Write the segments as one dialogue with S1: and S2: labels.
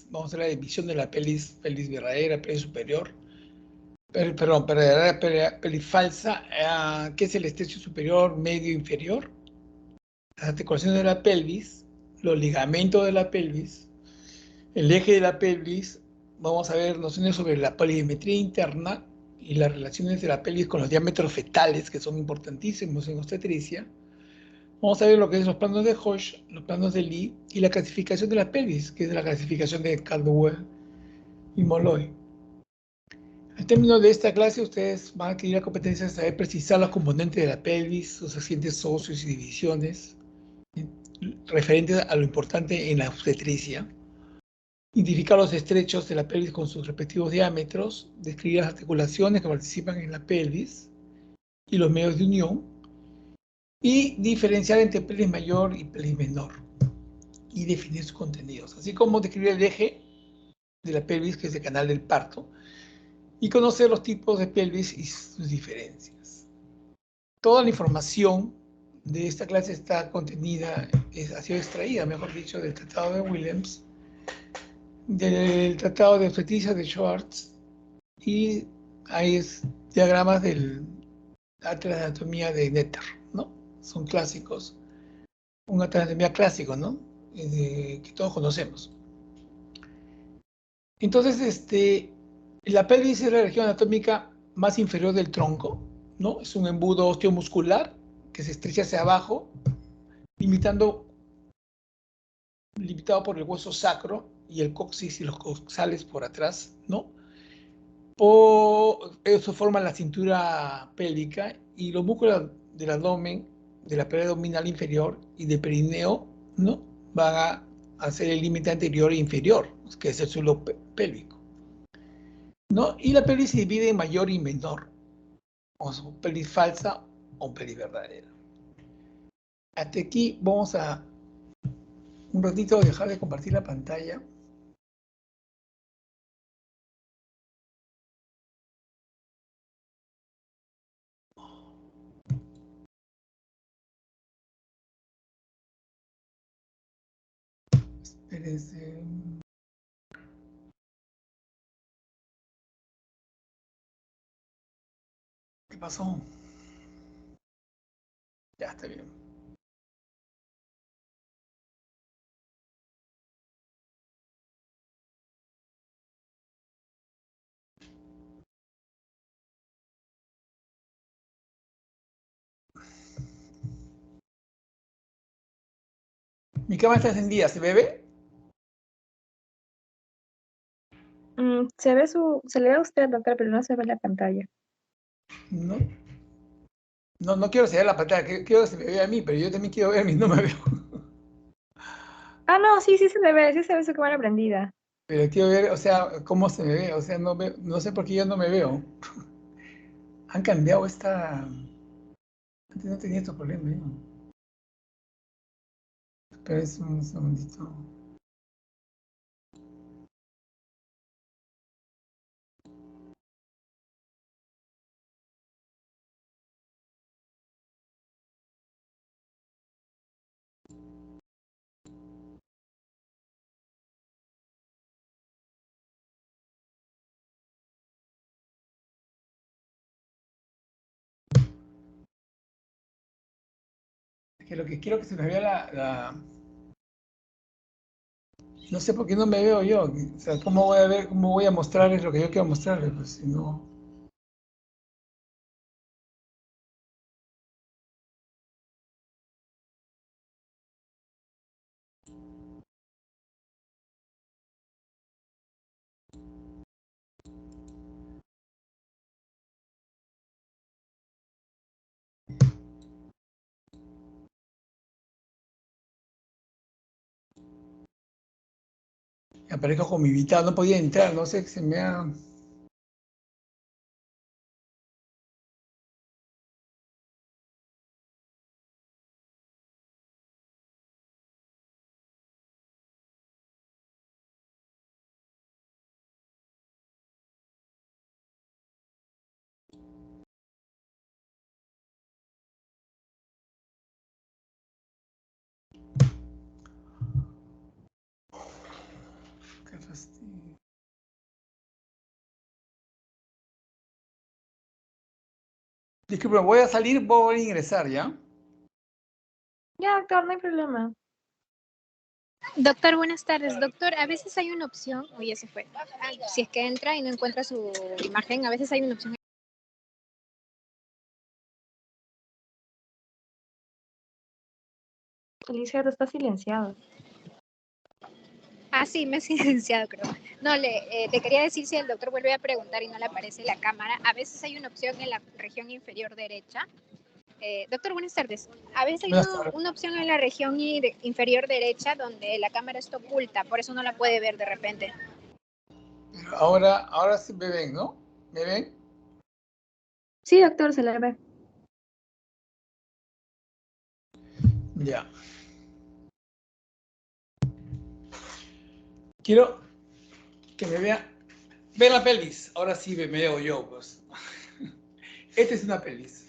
S1: Vamos a ver la división de la pelvis verdadera, pelvis superior. Perdón, verdadera pelvis falsa. ¿Qué es el estrecho superior, medio, inferior? Las articulaciones de la pelvis, los ligamentos de la pelvis, el eje de la pelvis. Vamos a ver nociones sobre la polimetría interna y las relaciones de la pelvis con los diámetros fetales, que son importantísimos en obstetricia. Vamos a ver lo que es los planos de Hoche, los planos de Lee y la clasificación de la pelvis, que es la clasificación de Caldwell y Molloy. Al término de esta clase, ustedes van a adquirir la competencia de saber precisar los componentes de la pelvis, sus accidentes óseos y divisiones, referentes a lo importante en la obstetricia, identificar los estrechos de la pelvis con sus respectivos diámetros, describir las articulaciones que participan en la pelvis y los medios de unión, y diferenciar entre pelvis mayor y pelvis menor, y definir sus contenidos, así como describir el eje de la pelvis, que es el canal del parto, y conocer los tipos de pelvis y sus diferencias. Toda la información de esta clase está contenida, ha sido extraída, mejor dicho, del Tratado de Williams, del Tratado de Obstetricia de Schwartz, y hay diagramas del Atlas de Anatomía de Netter, ¿no? Son clásicos, un Atlas de Anatomía clásico, ¿no? Que todos conocemos. Entonces, la pelvis es la región anatómica más inferior del tronco, ¿no? Es un embudo osteomuscular que se estrecha hacia abajo, limitado por el hueso sacro y el coxis y los coxales por atrás, ¿no? Eso forma la cintura pélvica y los músculos del abdomen, de la pared abdominal inferior y del perineo, ¿no? Van a hacer el límite anterior e inferior, que es el suelo pélvico, ¿no? Y la pelvis se divide en mayor y menor, o sea, pelvis falsa o pelvis verdadera. Hasta aquí vamos a un ratito dejar de compartir la pantalla. Espérense. ¿Qué pasó? Ya está bien. Mi cámara está encendida, ¿se ve?
S2: Se le ve a usted, doctor, pero no se ve la pantalla.
S1: No, no quiero ver la pantalla, quiero que se me vea a mí, pero yo también quiero ver a mí, no me veo.
S2: Ah, no, sí se ve su cámara prendida.
S1: Pero quiero ver, o sea, cómo se me ve, o sea, no sé por qué yo no me veo. Han cambiado esta... Antes no tenía estos problemas, ¿no? Pero es un segundito. Es que lo que quiero que se me vea no sé por qué no me veo yo. O sea, ¿cómo voy a ver, cómo voy a mostrarles lo que yo quiero mostrarles? Pues si no... Aparezco con mi invitado, no podía entrar, no sé, se me ha... Disculpe, voy a salir, voy a ingresar, ¿ya?
S2: Ya, doctor, no hay problema.
S3: Doctor, buenas tardes. Doctor, a veces hay una opción, o ya se fue. Si es que entra y no encuentra su imagen, a veces hay una opción.
S2: Alicia, está silenciado.
S3: Ah, sí, me he silenciado, creo. No, te quería decir si el doctor vuelve a preguntar y no le aparece la cámara. A veces hay una opción en la región inferior derecha. Doctor, buenas tardes. A veces hay
S1: Buenas tardes.
S3: una opción en la región inferior derecha donde la cámara está oculta, por eso no la puede ver de repente.
S1: Ahora sí me ven, ¿no? ¿Me ven?
S2: Sí, doctor, se le ve.
S1: Ya. Quiero que me vean. Ven la pelvis. Ahora sí me veo yo, pues. Esta es una pelvis.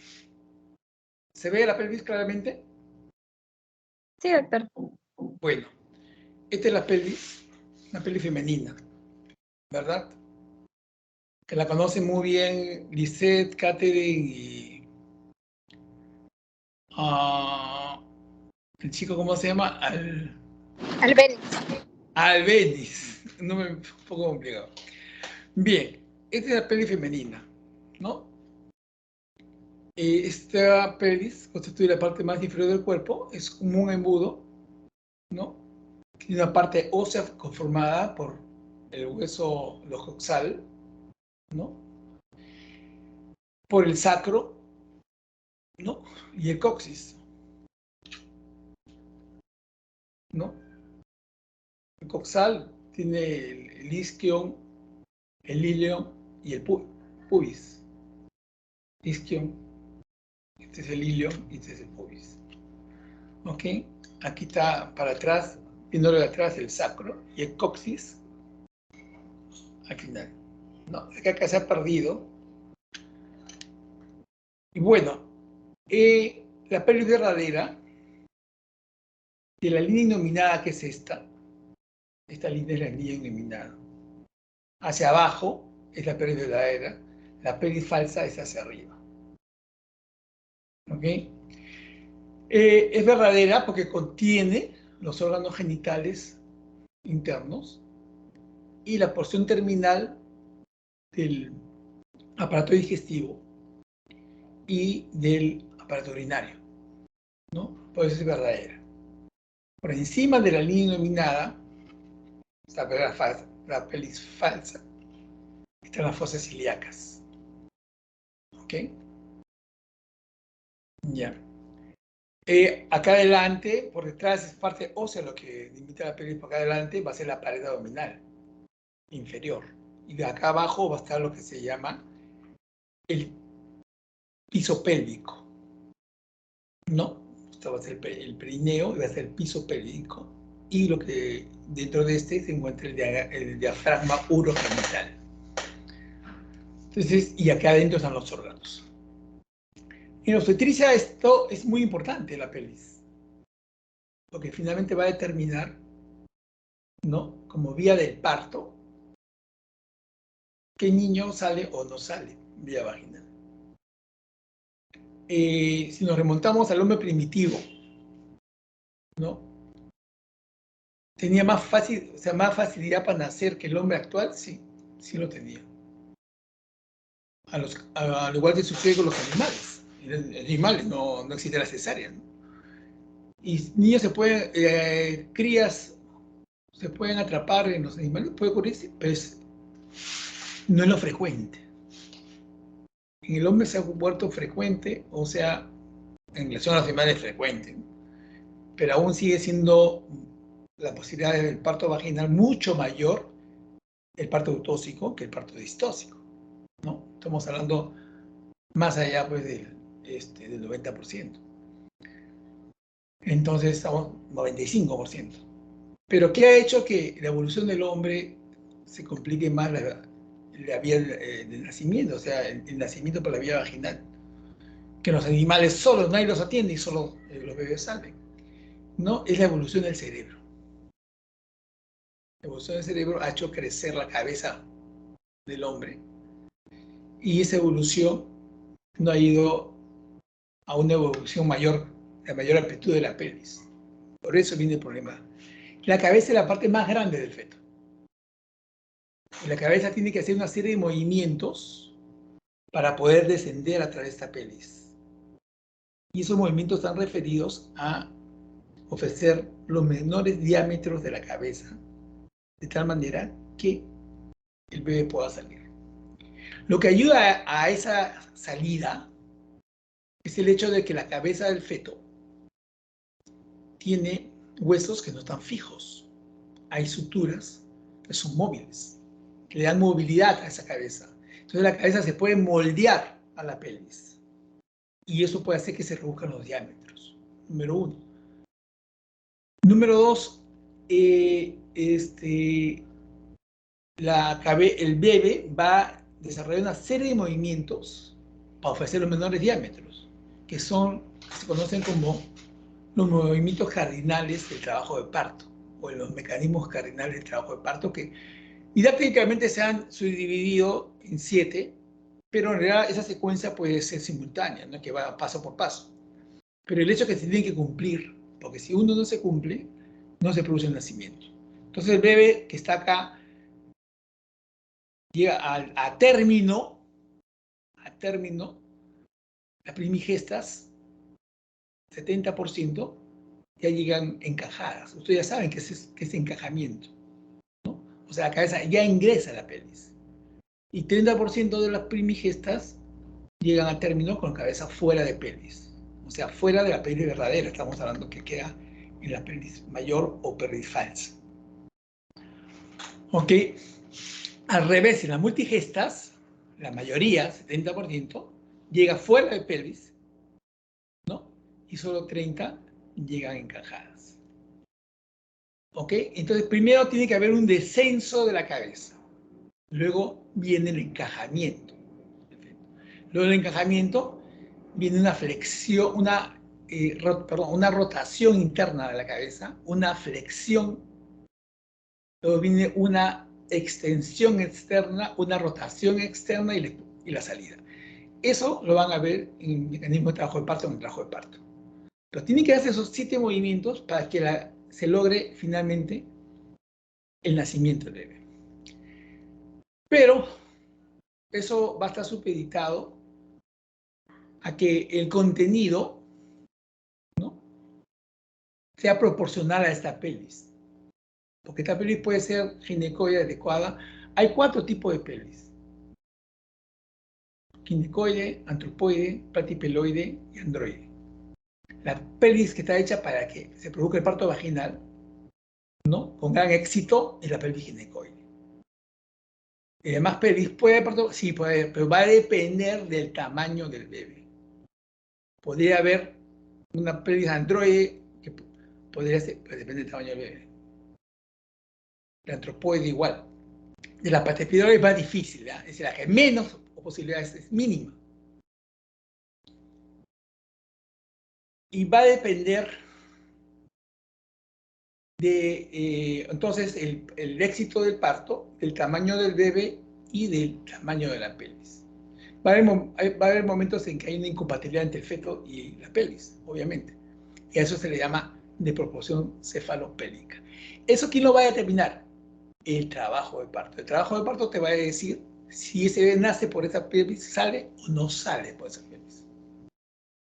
S1: ¿Se ve la pelvis claramente?
S2: Sí, doctor.
S1: Bueno, esta es la pelvis, una pelvis femenina, ¿verdad? Que la conoce muy bien Lisette, Catherine y el chico, ¿cómo se llama?
S3: Albeniz.
S1: Albeniz. No me, un poco complicado. Bien, esta es la pelvis femenina, ¿no? Esta pelvis constituye la parte más inferior del cuerpo, es como un embudo, ¿no? Tiene una parte ósea conformada por el hueso locoxal, ¿no? Por el sacro, ¿no? Y el coxis, ¿no? El coxal tiene el isquion, el ilion y el pubis. Isquion, este es el ilion y este es el pubis. ¿Ok? Aquí está para atrás, viéndolo de atrás, el sacro y el coxis al final. No, acá se ha perdido. Y bueno, la pelvis verdadera de la línea inominada, que es esta línea es la línea inominada. Hacia abajo es la pelvis verdadera, la pelvis falsa es hacia arriba. ¿Ok? Es verdadera porque contiene los órganos genitales internos y la porción terminal del aparato digestivo y del aparato urinario, ¿no? Por eso es verdadera. Por encima de la línea inominada está la pelvis falsa, están las fosas ilíacas. ¿Ok? Ya. Acá adelante, por detrás, es parte ósea lo que limita la pelvis. Por acá adelante va a ser la pared abdominal inferior. Y de acá abajo va a estar lo que se llama el piso pélvico, ¿no? Esto va a ser el perineo y va a ser el piso pélvico. Y lo que dentro de este se encuentra el diafragma urogenital. Entonces, y acá adentro están los órganos. En obstetricia esto es muy importante, la pelvis, porque finalmente va a determinar, ¿no? Como vía del parto, qué niño sale o no sale vía vaginal. Si nos remontamos al hombre primitivo, ¿no? ¿Tenía más fácil, o sea, más facilidad para nacer que el hombre actual? Sí, sí lo tenía. Al igual que sucede con los animales. En animales no existe la cesárea, ¿no? Y niños crías se pueden atrapar en los animales, puede ocurrir, pero no es lo frecuente. En el hombre se ha vuelto frecuente, o sea, en relación a los animales frecuente, ¿no? Pero aún sigue siendo la posibilidad del parto vaginal mucho mayor el parto eutóxico que el parto distóxico, ¿no? Estamos hablando más allá pues del 90%. Entonces estamos 95%. Pero ¿qué ha hecho que la evolución del hombre se complique más la vía del nacimiento? O sea, el nacimiento por la vía vaginal. Que los animales solos, nadie los atiende y solo los bebés salen. No, es la evolución del cerebro. La evolución del cerebro ha hecho crecer la cabeza del hombre y esa evolución no ha ido a una evolución mayor, de mayor amplitud de la pelvis. Por eso viene el problema. La cabeza es la parte más grande del feto. Y la cabeza tiene que hacer una serie de movimientos para poder descender a través de esta pelvis. Y esos movimientos están referidos a ofrecer los menores diámetros de la cabeza, de tal manera que el bebé pueda salir. Lo que ayuda a esa salida es el hecho de que la cabeza del feto tiene huesos que no están fijos. Hay suturas que son móviles, que le dan movilidad a esa cabeza. Entonces la cabeza se puede moldear a la pelvis. Y eso puede hacer que se reduzcan los diámetros. Número uno. Número dos, el bebé va a desarrollar una serie de movimientos para ofrecer los menores diámetros, que se conocen como los movimientos cardinales del trabajo de parto, o los mecanismos cardinales del trabajo de parto, que didácticamente se han subdividido en 7, pero en realidad esa secuencia puede ser simultánea, ¿no? Que va paso por paso. Pero el hecho es que se tiene que cumplir, porque si uno no se cumple, no se produce el nacimiento. Entonces el bebé que está acá llega a término, las primigestas, 70%, ya llegan encajadas. Ustedes ya saben que es encajamiento, ¿no? O sea, la cabeza ya ingresa a la pelvis. Y 30% de las primigestas llegan a término con la cabeza fuera de pelvis. O sea, fuera de la pelvis verdadera. Estamos hablando que queda en la pelvis mayor o pelvis falsa. Ok. Al revés, en las multigestas, la mayoría, 70%, llega fuera de pelvis, ¿no? Y solo 30 llegan encajadas. ¿Ok? Entonces, primero tiene que haber un descenso de la cabeza. Luego viene el encajamiento. Luego del encajamiento viene una flexión, una rotación interna de la cabeza, una flexión. Luego viene una extensión externa, una rotación externa y la salida. Eso lo van a ver en el mecanismo de trabajo de parto, en el trabajo de parto. Pero tienen que hacer esos 7 movimientos para que se logre finalmente el nacimiento del bebé. Pero eso va a estar supeditado a que el contenido, ¿no?, sea proporcional a esta pelvis. Porque esta pelvis puede ser ginecoide adecuada. Hay 4 tipos de pelvis: ginecoide, antropoide, platipeloide y androide. La pelvis que está hecha para que se produzca el parto vaginal, ¿no?, con gran éxito, es la pelvis ginecoide. Y además, pelvis puede haber parto, sí puede haber, pero va a depender del tamaño del bebé. Podría haber una pelvis androide que podría ser, pero depende del tamaño del bebé. La antropoide igual. De la platipeloide es más difícil, ¿eh? Es decir, la que menos posibilidades es mínima. Y va a depender de, entonces, el éxito del parto, del tamaño del bebé y del tamaño de la pelvis. Va a haber momentos en que hay una incompatibilidad entre el feto y la pelvis, obviamente. Y a eso se le llama desproporción cefalopélvica. ¿Eso quién lo va a determinar? El trabajo de parto. El trabajo de parto te va a decir si ese bebé nace por esa pelvis, sale o no sale por esa pelvis.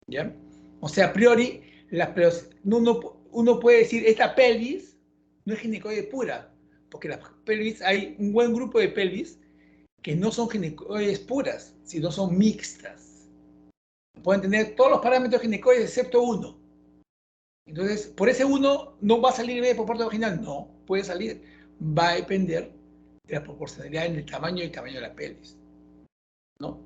S1: ¿Ya? O sea, a priori, uno puede decir, esta pelvis no es ginecoide pura, porque la pelvis, hay un buen grupo de pelvis que no son ginecoides puras, sino son mixtas. Pueden tener todos los parámetros ginecoides excepto uno. Entonces, por ese uno, ¿no va a salir bebé por parto vaginal? No, puede salir. Va a depender de la proporcionalidad en el tamaño y el tamaño de la pelvis, ¿no?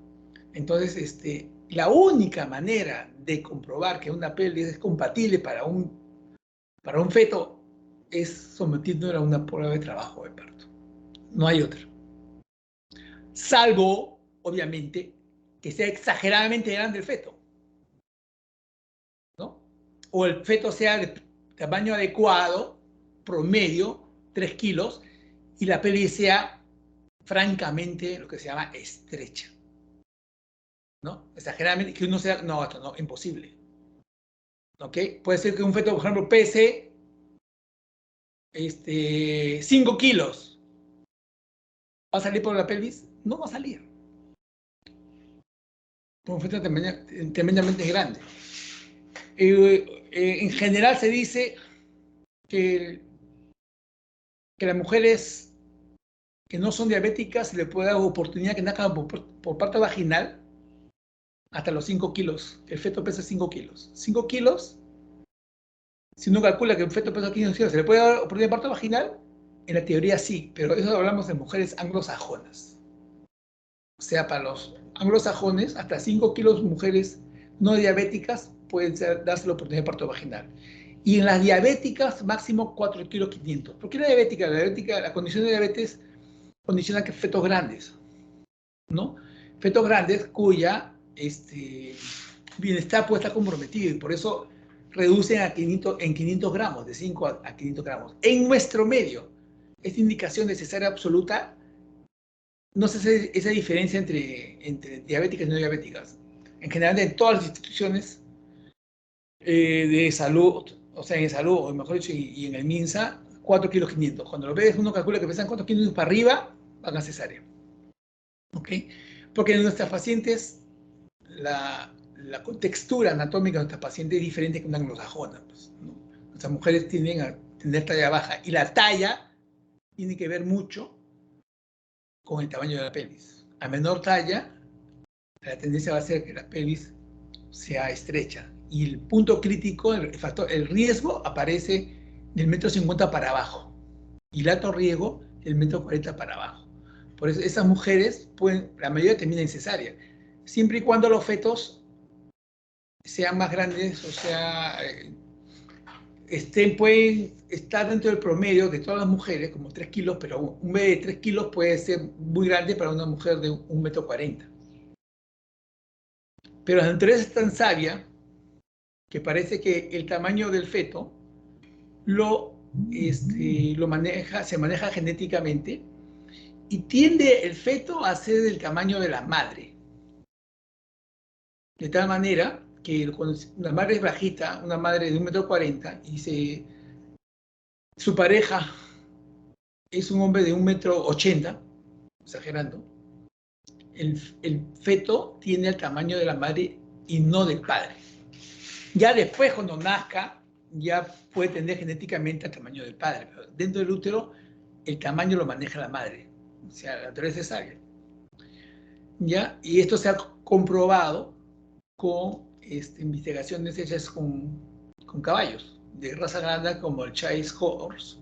S1: Entonces, la única manera de comprobar que una pelvis es compatible para un feto es sometiéndolo a una prueba de trabajo de parto. No hay otra. Salvo, obviamente, que sea exageradamente grande el feto, ¿no? O el feto sea de tamaño adecuado, promedio, 3 kilos, y la pelvis sea francamente lo que se llama estrecha. ¿no? Exageradamente, que uno sea, no, esto no, imposible. ¿Ok? Puede ser que un feto, por ejemplo, pese 5 kilos. ¿Va a salir por la pelvis? No va a salir. Un feto tremendamente grande. En general se dice que las mujeres que no son diabéticas se les puede dar oportunidad que nazcan por parte vaginal hasta los 5 kilos. El feto pesa 5 kilos. 5 kilos, si uno calcula que un feto pesa 15 kilos, ¿se le puede dar oportunidad de parto vaginal? En la teoría sí, pero eso hablamos de mujeres anglosajonas. O sea, para los anglosajones, hasta 5 kilos mujeres no diabéticas pueden darse la oportunidad de parto vaginal. Y en las diabéticas, máximo 4 kilos 500. ¿Por qué la diabética? La condición de diabetes condiciona que fetos grandes, ¿no? Fetos grandes cuya bienestar puede estar comprometido y por eso reducen en 500 gramos, de 5 a 500 gramos. En nuestro medio, esta indicación de cesárea absoluta, no se hace esa diferencia entre diabéticas y no diabéticas. En general, en todas las instituciones de salud, o sea, en salud, o mejor dicho, y en el MINSA, 4 kilos 500. Cuando lo ves, uno calcula que pesan 4 kilos para arriba, van a cesárea. ¿Ok? Porque en nuestras pacientes, la contextura anatómica de nuestras pacientes es diferente que una anglosajona. Pues, ¿no? Nuestras mujeres tienden a tener talla baja y la talla tiene que ver mucho con el tamaño de la pelvis. A menor talla, la tendencia va a ser que la pelvis sea estrecha. Y el punto crítico, el riesgo aparece del 1,50 m para abajo. Y el alto riesgo del 1,40 m para abajo. Por eso esas mujeres la mayoría termina en cesárea. Siempre y cuando los fetos sean más grandes, o sea, pueden estar dentro del promedio de todas las mujeres, como 3 kilos, pero un bebé de 3 kilos puede ser muy grande para una mujer de 1,40 m. Pero la naturaleza es tan sabia que parece que el tamaño del feto se maneja genéticamente y tiende el feto a ser del tamaño de la madre. De tal manera que cuando la madre es bajita, una madre de 1,40 m, y su pareja es un hombre de 1,80 m, exagerando, el feto tiene el tamaño de la madre y no del padre. Ya después, cuando nazca, ya puede tender genéticamente al tamaño del padre, pero dentro del útero el tamaño lo maneja la madre, o sea, la naturaleza es sabia. ¿Ya? Y esto se ha comprobado con investigaciones hechas con caballos de raza grande como el Chase Horse,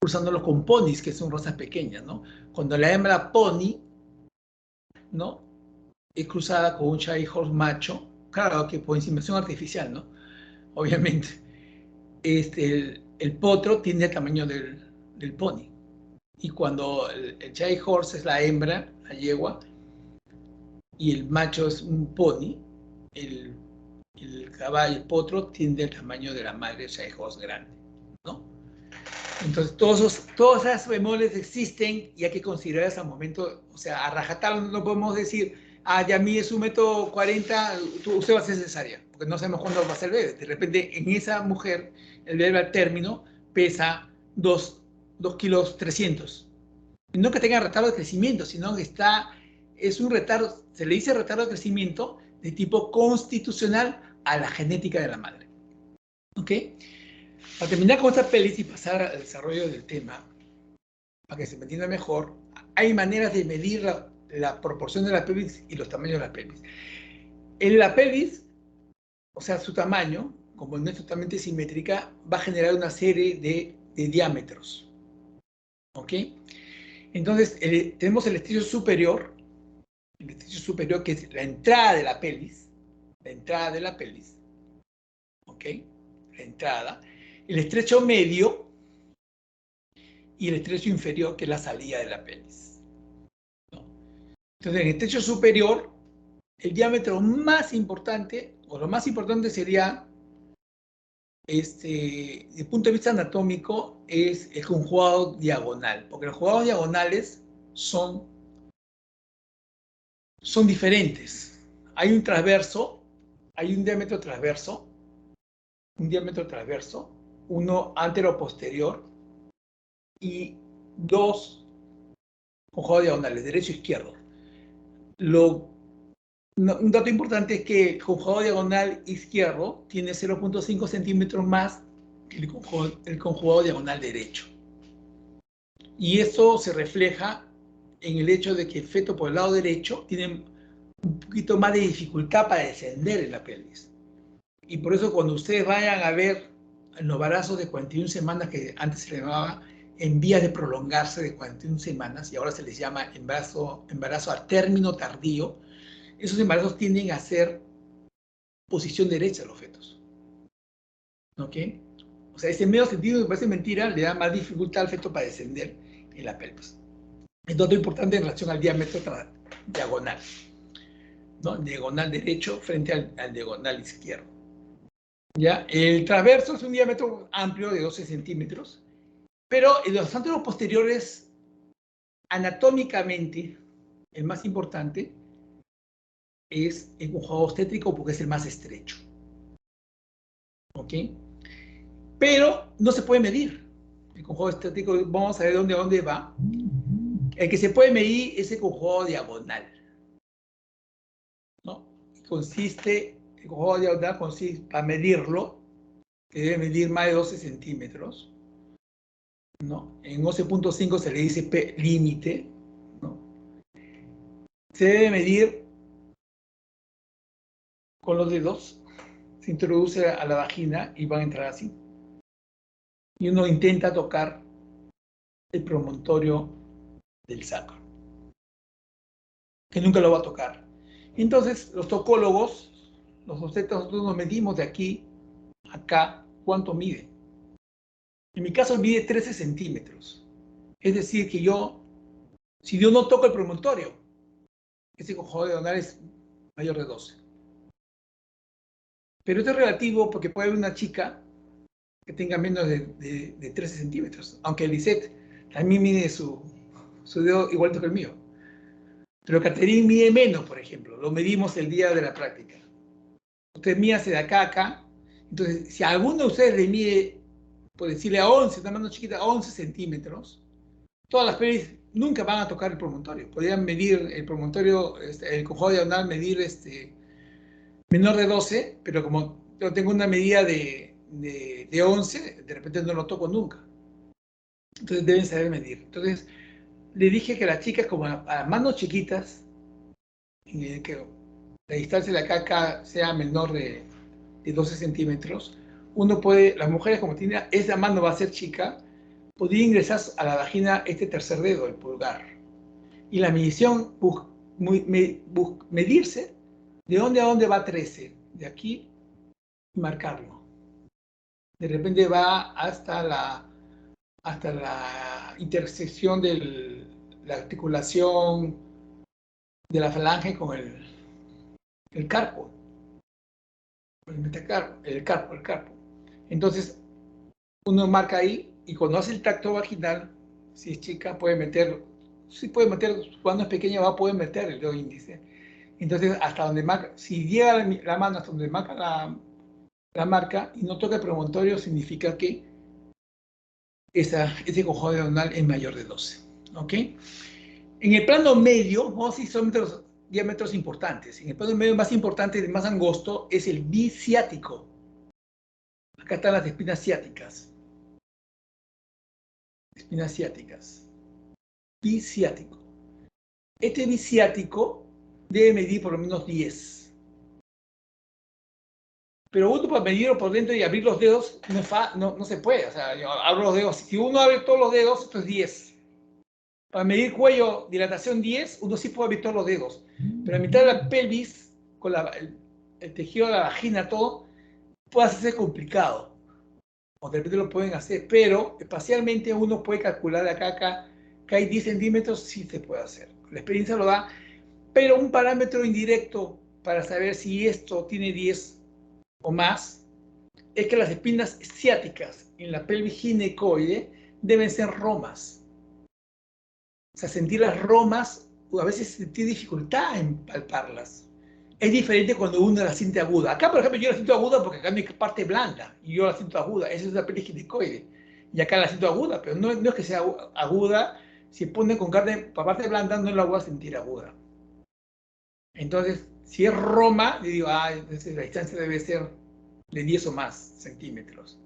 S1: cruzándolo con ponis, que son razas pequeñas, ¿no? Cuando la hembra pony, ¿no?, es cruzada con un Chase Horse macho, claro que por inseminación artificial, ¿no?, obviamente, el potro tiene el tamaño del pony. Y cuando el Chase Horse es la hembra, la yegua, y el macho es un pony, el caballo, el potro, tiene el tamaño de la madre Chase Horse grande, ¿no? Entonces, todas esas bemoles existen y hay que considerarlas al momento, o sea, a rajatabla no podemos decir, ya a mí es 1,40 m, usted va a ser cesárea, porque no sabemos cuándo va a ser el bebé. De repente, en esa mujer, el bebé al término pesa 2 kilos 300. No que tenga retardo de crecimiento, sino que es un retardo, se le dice retardo de crecimiento de tipo constitucional a la genética de la madre. ¿Ok? Para terminar con esta pelvis y pasar al desarrollo del tema, para que se me entienda mejor, hay maneras de medir la proporción de la pelvis y los tamaños de la pelvis. En la pelvis, o sea, su tamaño, como no es totalmente simétrica, va a generar una serie de diámetros. ¿Ok? Entonces, tenemos el estrecho superior, que es la entrada de la pelvis, ¿ok? La entrada. El estrecho medio y el estrecho inferior, que es la salida de la pelvis, ¿no? Entonces, en el estrecho superior, el diámetro más importante, o lo más importante sería, desde el punto de vista anatómico, es el conjugado diagonal, porque los conjugados diagonales son diferentes. hay un transverso, hay un diámetro transverso, uno antero-posterior y dos conjugados diagonales, derecho e izquierdo. Un dato importante es que el conjugado diagonal izquierdo tiene 0.5 centímetros más que el conjugado diagonal derecho. Y eso se refleja en el hecho de que el feto por el lado derecho tiene un poquito más de dificultad para descender en la pelvis. Y por eso cuando ustedes vayan a ver los embarazos de 41 semanas, que antes se le llamaba en vías de prolongarse de 41 semanas, y ahora se les llama embarazo a término tardío, esos embarazos tienden a ser posición derecha a los fetos. ¿Ok? O sea, ese medio sentido, que parece mentira, le da más dificultad al feto para descender en la pelvis. Es todo importante en relación al diámetro diagonal, ¿no? Diagonal derecho frente al diagonal izquierdo. ¿Ya? El transverso es un diámetro amplio de 12 centímetros, pero en los anteros posteriores, anatómicamente, el más importante es el conjugado obstétrico porque es el más estrecho. ¿Ok? Pero no se puede medir. El conjugado obstétrico, vamos a ver a dónde va. El que se puede medir es el conjugado diagonal, ¿no? El conjugado diagonal consiste, para medirlo, que debe medir más de 12 centímetros, ¿no? En 11.5 se le dice P límite, ¿no? Se debe medir con los dedos, se introduce a la vagina y van a entrar así. Y uno intenta tocar el promontorio del sacro, que nunca lo va a tocar. Entonces, los tocólogos, los obstetras, nosotros nos medimos de aquí a acá, ¿cuánto mide? En mi caso mide 13 centímetros. Es decir, que si yo no toco el promontorio, ese conjugado diagonal es mayor de 12. Pero esto es relativo porque puede haber una chica que tenga menos de 13 centímetros, aunque Lisette también mide su dedo igual que el mío. Pero Caterine mide menos, por ejemplo. Lo medimos el día de la práctica. Usted mídase de acá a acá. Entonces, si a alguno de ustedes le mide, por decirle a 11, una mano chiquita, a 11 centímetros, todas las pelvis nunca van a tocar el promontorio. Podrían medir el promontorio, el conjugado diagonal, medir menor de 12, pero como yo tengo una medida de 11, de repente no lo toco nunca. Entonces deben saber medir. Entonces, le dije que las chicas, como a manos chiquitas, que la distancia de la caca sea menor de 12 centímetros, las mujeres, como tienen esa mano va a ser chica, podría ingresar a la vagina este tercer dedo, el pulgar. Y la medición, medirse de dónde a dónde va 13, de aquí, y marcarlo. De repente va hasta la intersección de la articulación de la falange con el carpo, el metacarpo, el carpo. Entonces, uno marca ahí y cuando hace el tacto vaginal, si es chica, puede meter, cuando es pequeña va a poder meter el dedo índice. Entonces, hasta donde marca, si llega la mano hasta donde marca la marca y no toca el promontorio, significa que ese conjugado diagonal es mayor de 12. ¿Ok? En el plano medio, vamos a decir solamente los diámetros importantes. En el plano medio más importante, el más angosto, es el biciático. Acá están las espinas ciáticas. Espinas ciáticas. Biciático. Este biciático debe medir por lo menos 10. Pero uno para medirlo por dentro y abrir los dedos no se puede. O sea, yo abro los dedos. Si uno abre todos los dedos, esto es 10. Para medir cuello, dilatación 10, uno sí puede abrir todos los dedos. Pero a mitad de la pelvis, con el tejido de la vagina, todo, puede hacerse complicado. O de repente lo pueden hacer, pero espacialmente uno puede calcular de acá a acá que hay 10 centímetros, sí se puede hacer. La experiencia lo da, pero un parámetro indirecto para saber si esto tiene 10 o más es que las espinas ciáticas en la pelvis ginecoide deben ser romas. O sea, sentir las romas, o a veces sentir dificultad en palparlas. Es diferente cuando uno la siente aguda. Acá, por ejemplo, yo la siento aguda porque acá no hay parte blanda y yo la siento aguda. Esa es una pelvis ginecoide. Y acá la siento aguda, pero no es que sea aguda. Si pone con carne para parte blanda, no la voy a sentir aguda. Entonces, si es Roma, le digo, entonces la distancia debe ser de 10 o más centímetros.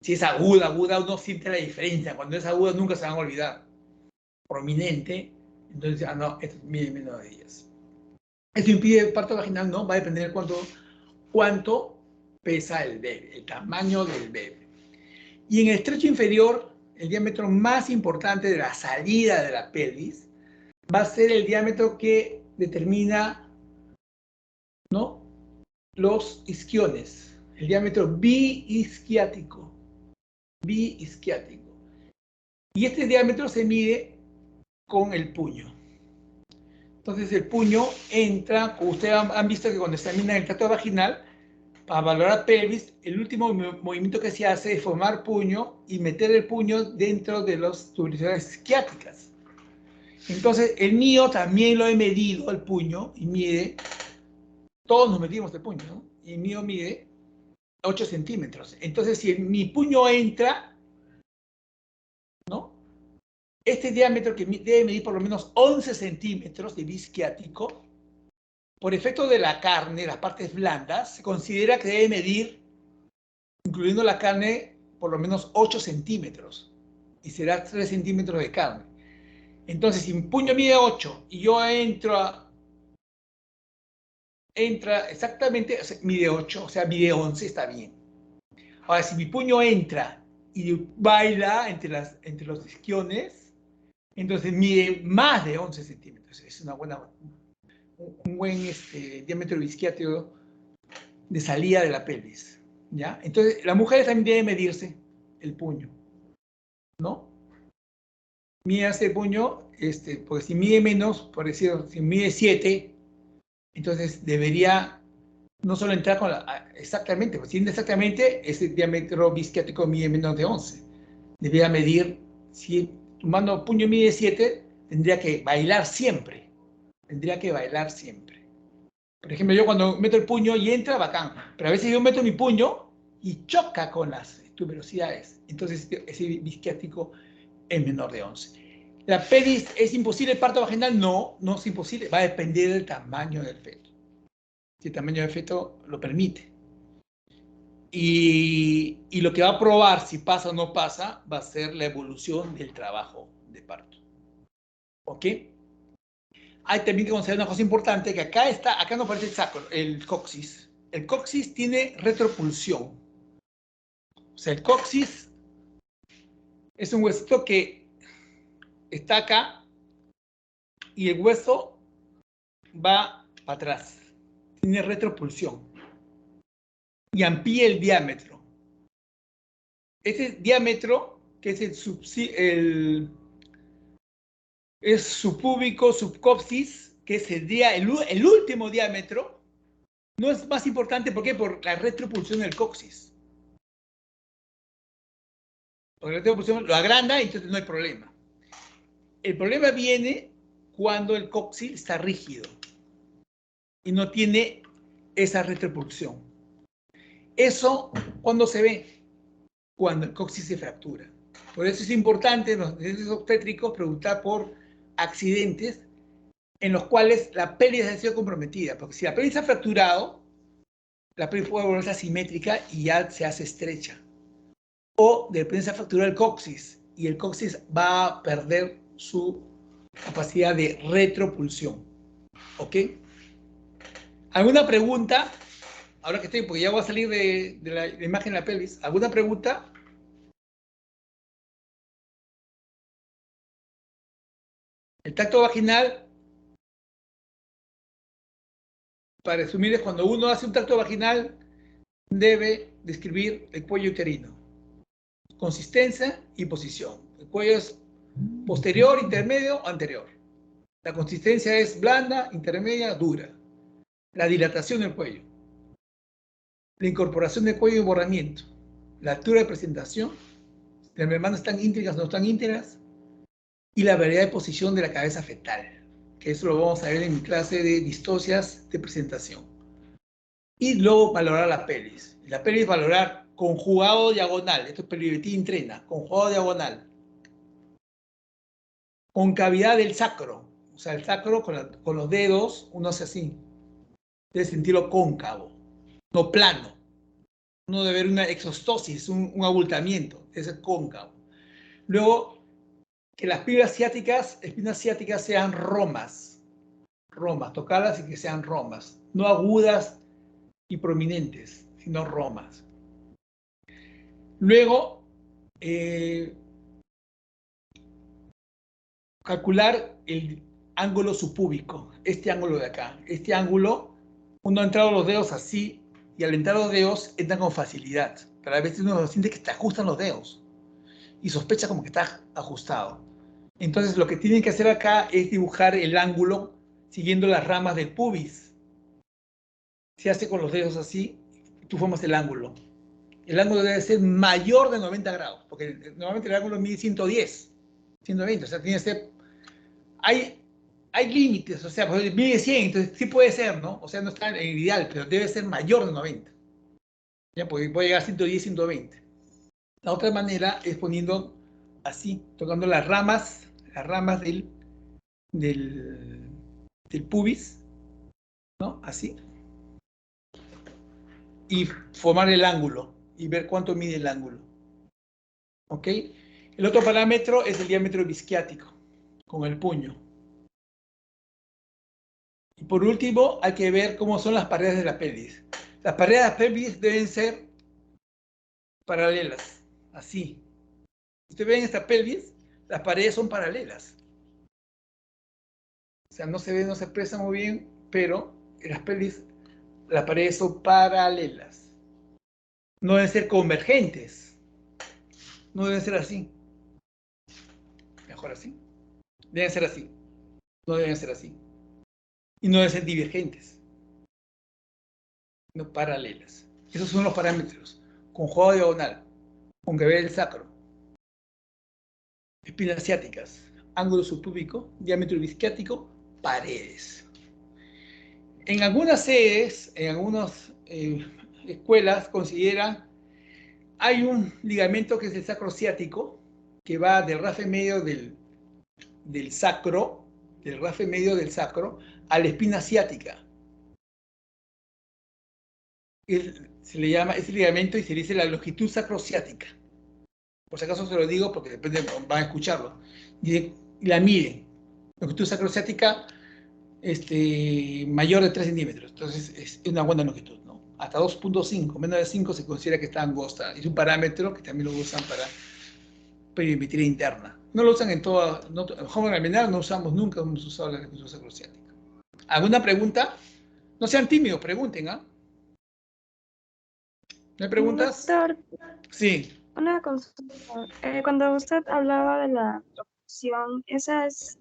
S1: Si es aguda, uno siente la diferencia. Cuando es aguda, nunca se van a olvidar. Prominente, entonces, no, esto mide menos de 10. ¿Esto impide el parto vaginal? No, va a depender de cuánto pesa el bebé, el tamaño del bebé. Y en el estrecho inferior, el diámetro más importante de la salida de la pelvis va a ser el diámetro que determina, ¿no?, los isquiones, el diámetro biisquiático. Biisquiático. Y este diámetro se mide con el puño. Entonces el puño entra, como ustedes han visto que cuando examinan el tracto vaginal, para valorar pelvis, el último movimiento que se hace es formar puño y meter el puño dentro de las tuberculosas isquiáticas. Entonces el mío también lo he medido, el puño, y mide, todos nos medimos el puño, ¿no? Y el mío mide 8 centímetros. Entonces si mi puño entra, ¿no?, este diámetro que debe medir por lo menos 11 centímetros de isquiático, por efecto de la carne, las partes blandas, se considera que debe medir, incluyendo la carne, por lo menos 8 centímetros. Y será 3 centímetros de carne. Entonces, si mi puño mide 8 y yo entra exactamente, o sea, mide 8, o sea, mide 11, está bien. Ahora, si mi puño entra y baila entre los isquiones, entonces mide más de 11 centímetros. Es un buen diámetro isquiático de salida de la pelvis, ¿ya? Entonces, las mujeres también deben medirse el puño, ¿no? Mídase el puño, porque si mide menos, por decir, si mide 7, entonces debería no solo entrar exactamente, pues si exactamente, ese diámetro isquiático mide menos de 11. Debería medir, si tu mano puño mide 7, tendría que bailar siempre. Tendría que bailar siempre. Por ejemplo, yo cuando meto el puño y entra, bacán. Pero a veces yo meto mi puño y choca con las tuberosidades. Entonces ese isquiático es menor de 11. ¿La pelvis es imposible el parto vaginal? No, no es imposible. Va a depender del tamaño del feto. Si el tamaño del feto lo permite. Y lo que va a probar si pasa o no pasa va a ser la evolución del trabajo de parto. ¿Ok? Hay también que considerar una cosa importante, que acá no aparece el coxis. El coxis tiene retropulsión. O sea, el coxis es un huesito que está acá y el hueso va para atrás. Tiene retropulsión. Y amplía el diámetro. Ese diámetro, que es es subpúbico, subcoxis, que sería el último diámetro, no es más importante. ¿Por qué? Por la retropulsión del coxis. Porque la retropulsión lo agranda y entonces no hay problema. El problema viene cuando el coxis está rígido y no tiene esa retropulsión. Eso, ¿cuándo se ve? Cuando el coxis se fractura. Por eso es importante en los accidentes obstétricos preguntar por accidentes en los cuales la pelvis ha sido comprometida. Porque si la pelvis ha fracturado, la pelvis puede volverse asimétrica y ya se hace estrecha. O de repente se ha fracturado el coxis y el coxis va a perder su capacidad de retropulsión. ¿Ok? ¿Alguna pregunta? Ahora que estoy, porque ya voy a salir de la imagen de la pelvis. ¿Alguna pregunta? El tacto vaginal, para resumir, es cuando uno hace un tacto vaginal, debe describir el cuello uterino. Consistencia y posición. El cuello es posterior, intermedio o anterior. La consistencia es blanda, intermedia, dura. La dilatación del cuello. La incorporación del cuello y borramiento. La altura de presentación. Si las membranas están íntegras o no están íntegras. Y la variedad de posición de la cabeza fetal. que eso lo vamos a ver en mi clase de distocias de presentación. Y luego valorar la pelvis. La pelvis valorar conjugado diagonal. Esto es peribetín trena. Conjugado diagonal. Concavidad del sacro. O sea, el sacro con los dedos, uno hace así. Debe sentirlo cóncavo, no plano. Uno debe ver una exostosis, un abultamiento. Debe ser cóncavo. Luego, que las espinas ciáticas sean romas. Romas, tocarlas y que sean romas. No agudas y prominentes, sino romas. Luego, calcular el ángulo subpúbico, este ángulo de acá. Este ángulo, uno ha entrado los dedos así y al entrar los dedos entran con facilidad. Pero a veces uno siente que te ajustan los dedos y sospecha como que está ajustado. Entonces lo que tienen que hacer acá es dibujar el ángulo siguiendo las ramas del pubis. Se hace con los dedos así, tú formas el ángulo. El ángulo debe ser mayor de 90 grados, porque normalmente el ángulo mide 110, 120, o sea, tiene que ser... Hay límites, o sea, pues mide 100, entonces sí puede ser, ¿no? O sea, no está en el ideal, pero debe ser mayor de 90. Ya, porque puede llegar a 110, 120. La otra manera es poniendo así, tocando las ramas del pubis, ¿no? Así. Y formar el ángulo y ver cuánto mide el ángulo. ¿Ok? El otro parámetro es el diámetro isquiático, con el puño. Y por último, hay que ver cómo son las paredes de la pelvis. Las paredes de la pelvis deben ser paralelas, así. Ustedes ven esta pelvis, las paredes son paralelas. O sea, no se ve, no se expresa muy bien, pero en las pelvis, las paredes son paralelas. No deben ser convergentes. No deben ser así. Mejor así. Deben ser así. No deben ser así. Y no deben ser divergentes. No paralelas. Esos son los parámetros. Conjugado diagonal. Concavidad del sacro. Espinas ciáticas. Ángulo subpúbico. Diámetro isquiático. Paredes. En algunas sedes, en algunas escuelas, consideran, hay un ligamento que es el sacro ciático, que va del rafe medio del sacro, a la espina ciática. Se le llama ese ligamento y se le dice la longitud sacrociática. Por si acaso se lo digo porque después van a escucharlo. Y la miden. Longitud sacrociática mayor de 3 centímetros. Entonces es una buena longitud, ¿no? Hasta 2.5, menos de 5 se considera que está angosta. Es un parámetro que también lo usan para perimetría interna. No lo usan en toda... en Home Laminar no usamos nunca, hemos usado la longitud sacrociática. ¿Alguna pregunta? No sean tímidos, pregunten, ¿ah? ¿No hay preguntas?
S2: Doctor,
S1: Sí.
S2: una consulta. Cuando usted hablaba de la reproducción, esa es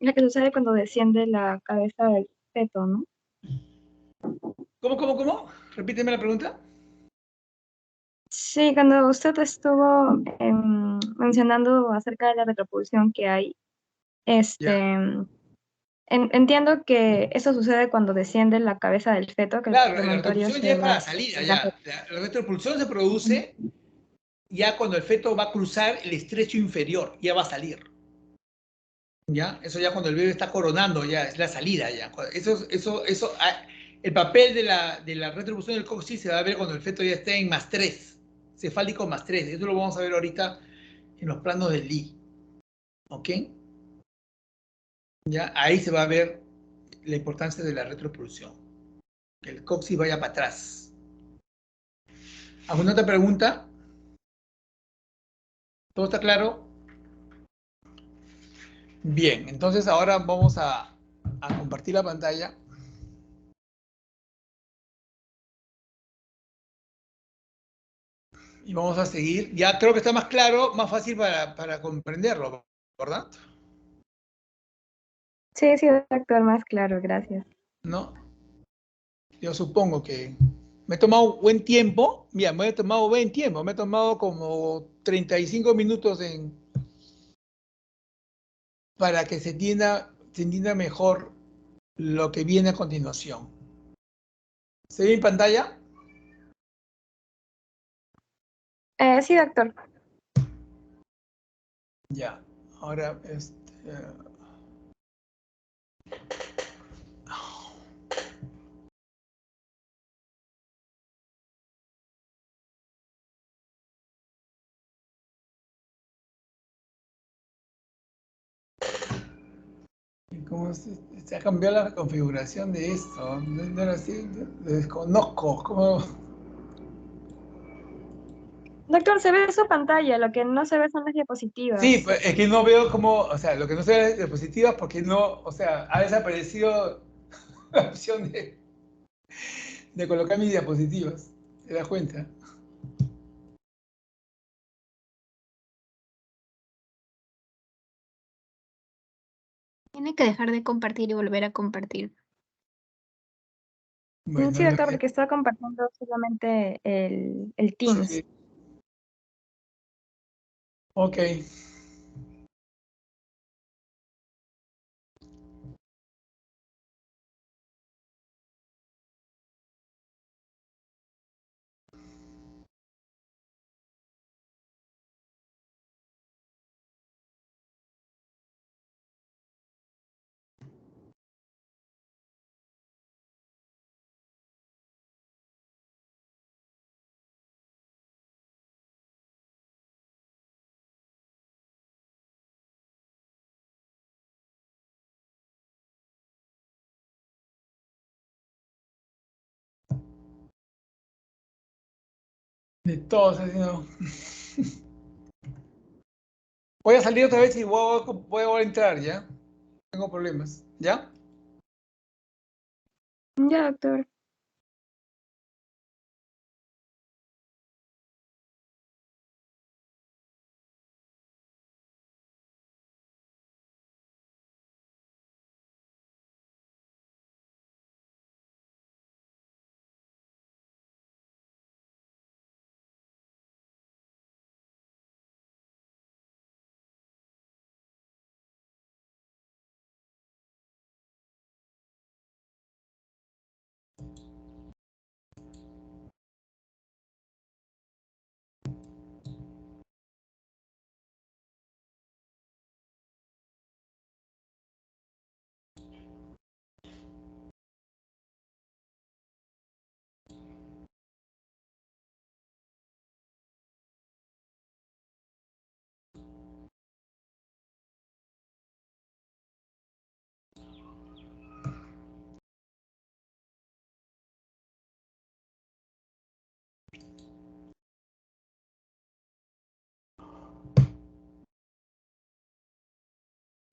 S2: la que sucede cuando desciende la cabeza del feto, ¿no?
S1: ¿Cómo? Repíteme la pregunta.
S2: Sí, cuando usted estuvo mencionando acerca de la retroposición que hay,
S1: Ya.
S2: entiendo que eso sucede cuando desciende la cabeza del feto, que el
S1: Claro, la
S2: premonitorio
S1: retropulsión ya
S2: se
S1: es para
S2: va
S1: la salida,
S2: en
S1: ya. La retropulsión se produce ya cuando el feto va a cruzar el estrecho inferior, ya va a salir. ¿Ya? Eso ya cuando el bebé está coronando, ya es la salida, ya. El papel de la retropulsión del coxis se va a ver cuando el feto ya esté en +3, cefálico +3. Eso lo vamos a ver ahorita en los planos del Lee. ¿Ok? ¿Ya? Ahí se va a ver la importancia de la retropulsión. Que el coxis vaya para atrás. ¿Alguna otra pregunta? ¿Todo está claro? Bien, entonces ahora vamos a compartir la pantalla. Y vamos a seguir. Ya creo que está más claro, más fácil para comprenderlo, ¿verdad?
S2: Sí, sí, doctor, más claro, gracias.
S1: ¿No? Yo supongo que me he tomado buen tiempo. Mira, me he tomado buen tiempo. Me he tomado como 35 minutos para que se entienda se entienda mejor lo que viene a continuación. ¿Se ve en pantalla?
S2: Sí, doctor.
S1: Ya, ahora ¿cómo se ha cambiado la configuración de esto? No era así, lo desconozco. ¿Cómo?
S2: Doctor, se ve su pantalla, lo que no se ve son las
S1: Sí,
S2: diapositivas.
S1: pues, es que no veo cómo, o sea, lo que no se ve de diapositivas porque no, o sea, ha desaparecido la opción de colocar mis diapositivas. ¿Te das cuenta?
S3: Tiene que dejar de compartir y volver a compartir.
S1: Bueno,
S2: Sí, doctor, porque estaba compartiendo solamente el Teams.
S1: sí. Ok. De todos, así no. Voy a salir otra vez y voy a entrar, ¿ya? No tengo problemas, ¿ya?
S2: Ya, doctor.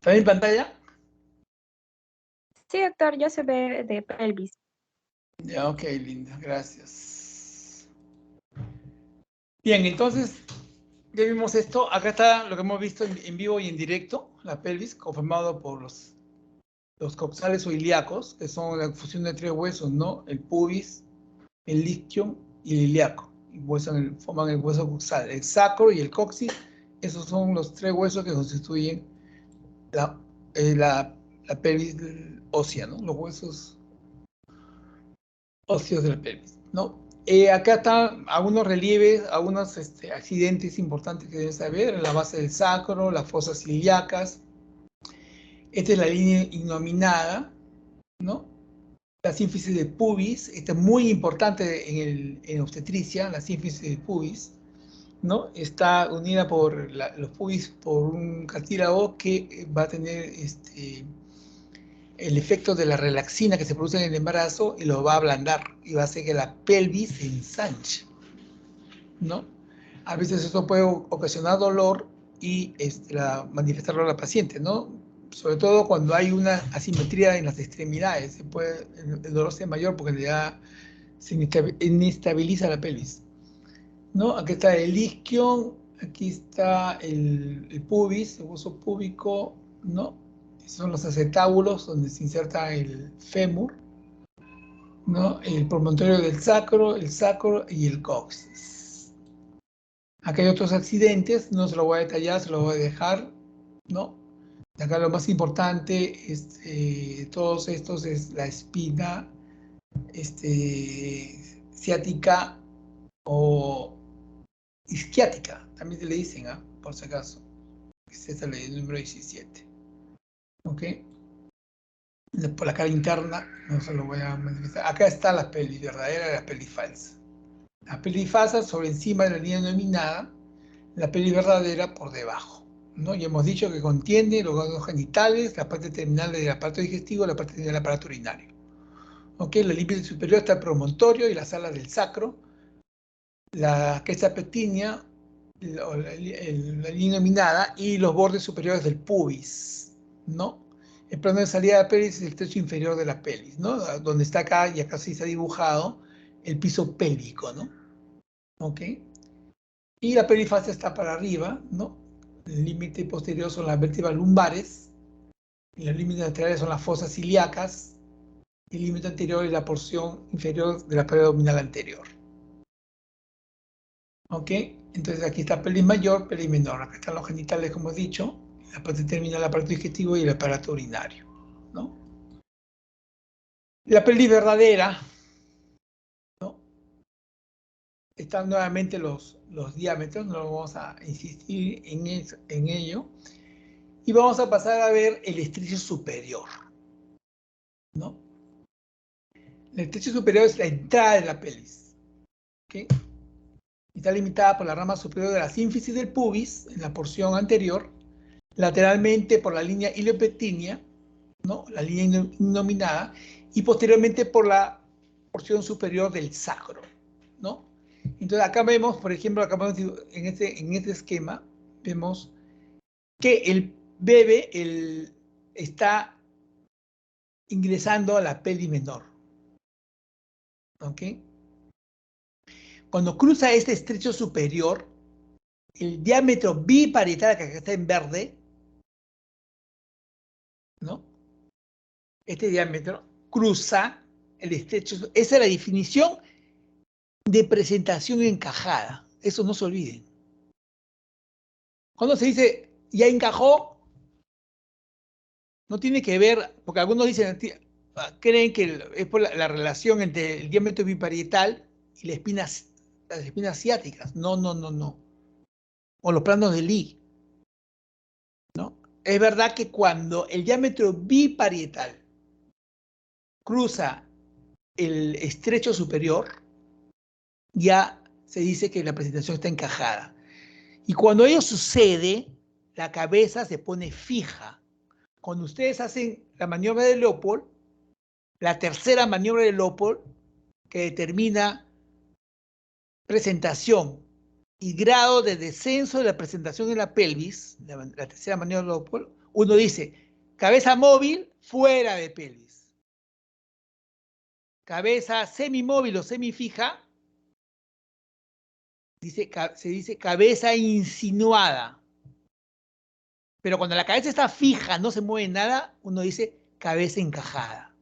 S1: ¿Está en pantalla?
S2: Sí, doctor, ya se ve de pelvis.
S1: Ya, ok, linda, gracias. Bien, entonces, ya vimos esto. Acá está lo que hemos visto en vivo y en directo, la pelvis, conformado por los coxales o ilíacos, que son la fusión de tres huesos, ¿no? El pubis, el isquion y el ilíaco. Y forman el hueso coxal. El sacro y el coxis, esos son los tres huesos que constituyen la, la pelvis ósea, ¿no? Los huesos óseos de la pelvis, ¿no? Acá están algunos relieves, algunos accidentes importantes que deben saber, en la base del sacro, las fosas ilíacas. Esta es la línea innominada, ¿no? La sínfisis de pubis, esta es muy importante en obstetricia, la sínfisis de pubis, ¿no? Está unida por los pubis por un cartílago que va a tener el efecto de la relaxina que se produce en el embarazo y lo va a ablandar y va a hacer que la pelvis se ensanche, ¿no? A veces esto puede ocasionar dolor y manifestarlo a la paciente, ¿no? Sobre todo cuando hay una asimetría en las extremidades, el dolor sea mayor porque se inestabiliza la pelvis, ¿no? Aquí está el isquion, aquí está el pubis, el hueso púbico, ¿no? Esos son los acetábulos donde se inserta el fémur, ¿no? El promontorio del sacro, el sacro y el coxis. Aquí hay otros accidentes, no se lo voy a detallar, se lo voy a dejar, ¿no? Acá lo más importante es, todos estos es la espina ciática o isquiática, también se le dicen, por si acaso. Este es el número 17. ¿Ok? Por la cara interna, no se lo voy a manifestar. Acá está la pelvis verdadera y la pelvis falsa. La pelvis falsa sobre encima de la línea nominada, la pelvis verdadera por debajo, ¿no? Ya hemos dicho que contiene los órganos genitales, la parte terminal del aparato digestivo, la parte terminal del aparato urinario. ¿Ok? La límite superior está el promontorio y las alas del sacro, la cresta pectínea, la línea nominada y los bordes superiores del pubis, ¿no? El plano de salida de la pelvis es el techo inferior de la pelvis, ¿no? Donde está acá, y acá sí se ha dibujado, el piso pélvico, ¿no? ¿Ok? Y la pelvis falsa está para arriba, ¿no? El límite posterior son las vértebras lumbares, y los límites laterales son las fosas ilíacas, y el límite anterior es la porción inferior de la pared abdominal anterior. ¿Ok? Entonces aquí está pelvis mayor, pelvis menor. Acá están los genitales, como he dicho, la parte terminal del aparato digestivo y el aparato urinario, ¿no? La pelvis verdadera, ¿no? Están nuevamente los diámetros, no vamos a insistir en ello. Y vamos a pasar a ver el estrecho superior, ¿no? El estrecho superior es la entrada de la pelvis, ¿ok? Está limitada por la rama superior de la sínfisis del pubis, en la porción anterior, lateralmente por la línea iliopectínea, ¿no? La línea innominada, y posteriormente por la porción superior del sacro, ¿no? Entonces acá vemos, por ejemplo, acá en este esquema, vemos que el bebé está ingresando a la pelvis menor, ¿ok? Cuando cruza este estrecho superior, el diámetro biparietal, que acá está en verde, ¿no? Este diámetro cruza el estrecho. Esa es la definición de presentación encajada. Eso no se olviden. Cuando se dice ya encajó, no tiene que ver, porque algunos dicen, creen que es por la relación entre el diámetro biparietal y las espinas ciáticas. No, no, no, no. O los planos de Lee, ¿no? Es verdad que cuando el diámetro biparietal cruza el estrecho superior, ya se dice que la presentación está encajada. Y cuando ello sucede, la cabeza se pone fija. Cuando ustedes hacen la maniobra de Leopold, la tercera maniobra de Leopold, que determina presentación y grado de descenso de la presentación en la pelvis, la tercera maniobra de Leopold, uno dice, cabeza móvil, fuera de pelvis. Cabeza semimóvil o semifija, se dice cabeza insinuada. Pero cuando la cabeza está fija, no se mueve nada, uno dice cabeza encajada.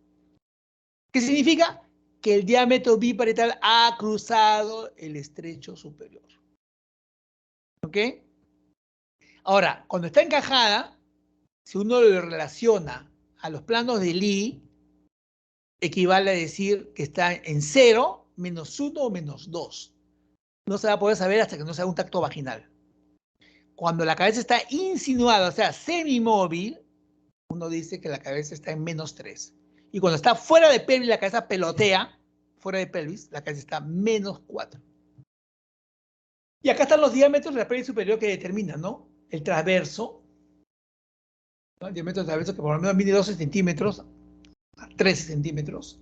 S1: ¿Qué significa? Que el diámetro biparietal ha cruzado el estrecho superior. ¿Ok? Ahora, cuando está encajada, si uno lo relaciona a los planos de Lee, equivale a decir que está en 0, -1 o -2. No se va a poder saber hasta que no se haga un tacto vaginal. Cuando la cabeza está insinuada, o sea, semimóvil, uno dice que la cabeza está en -3. Y cuando está fuera de pelvis, la cabeza pelotea, fuera de pelvis, la cabeza está -4. Y acá están los diámetros de la pelvis superior que determinan, ¿no? El transverso, ¿no? El diámetro transverso que por lo menos mide 12 centímetros a 13 centímetros,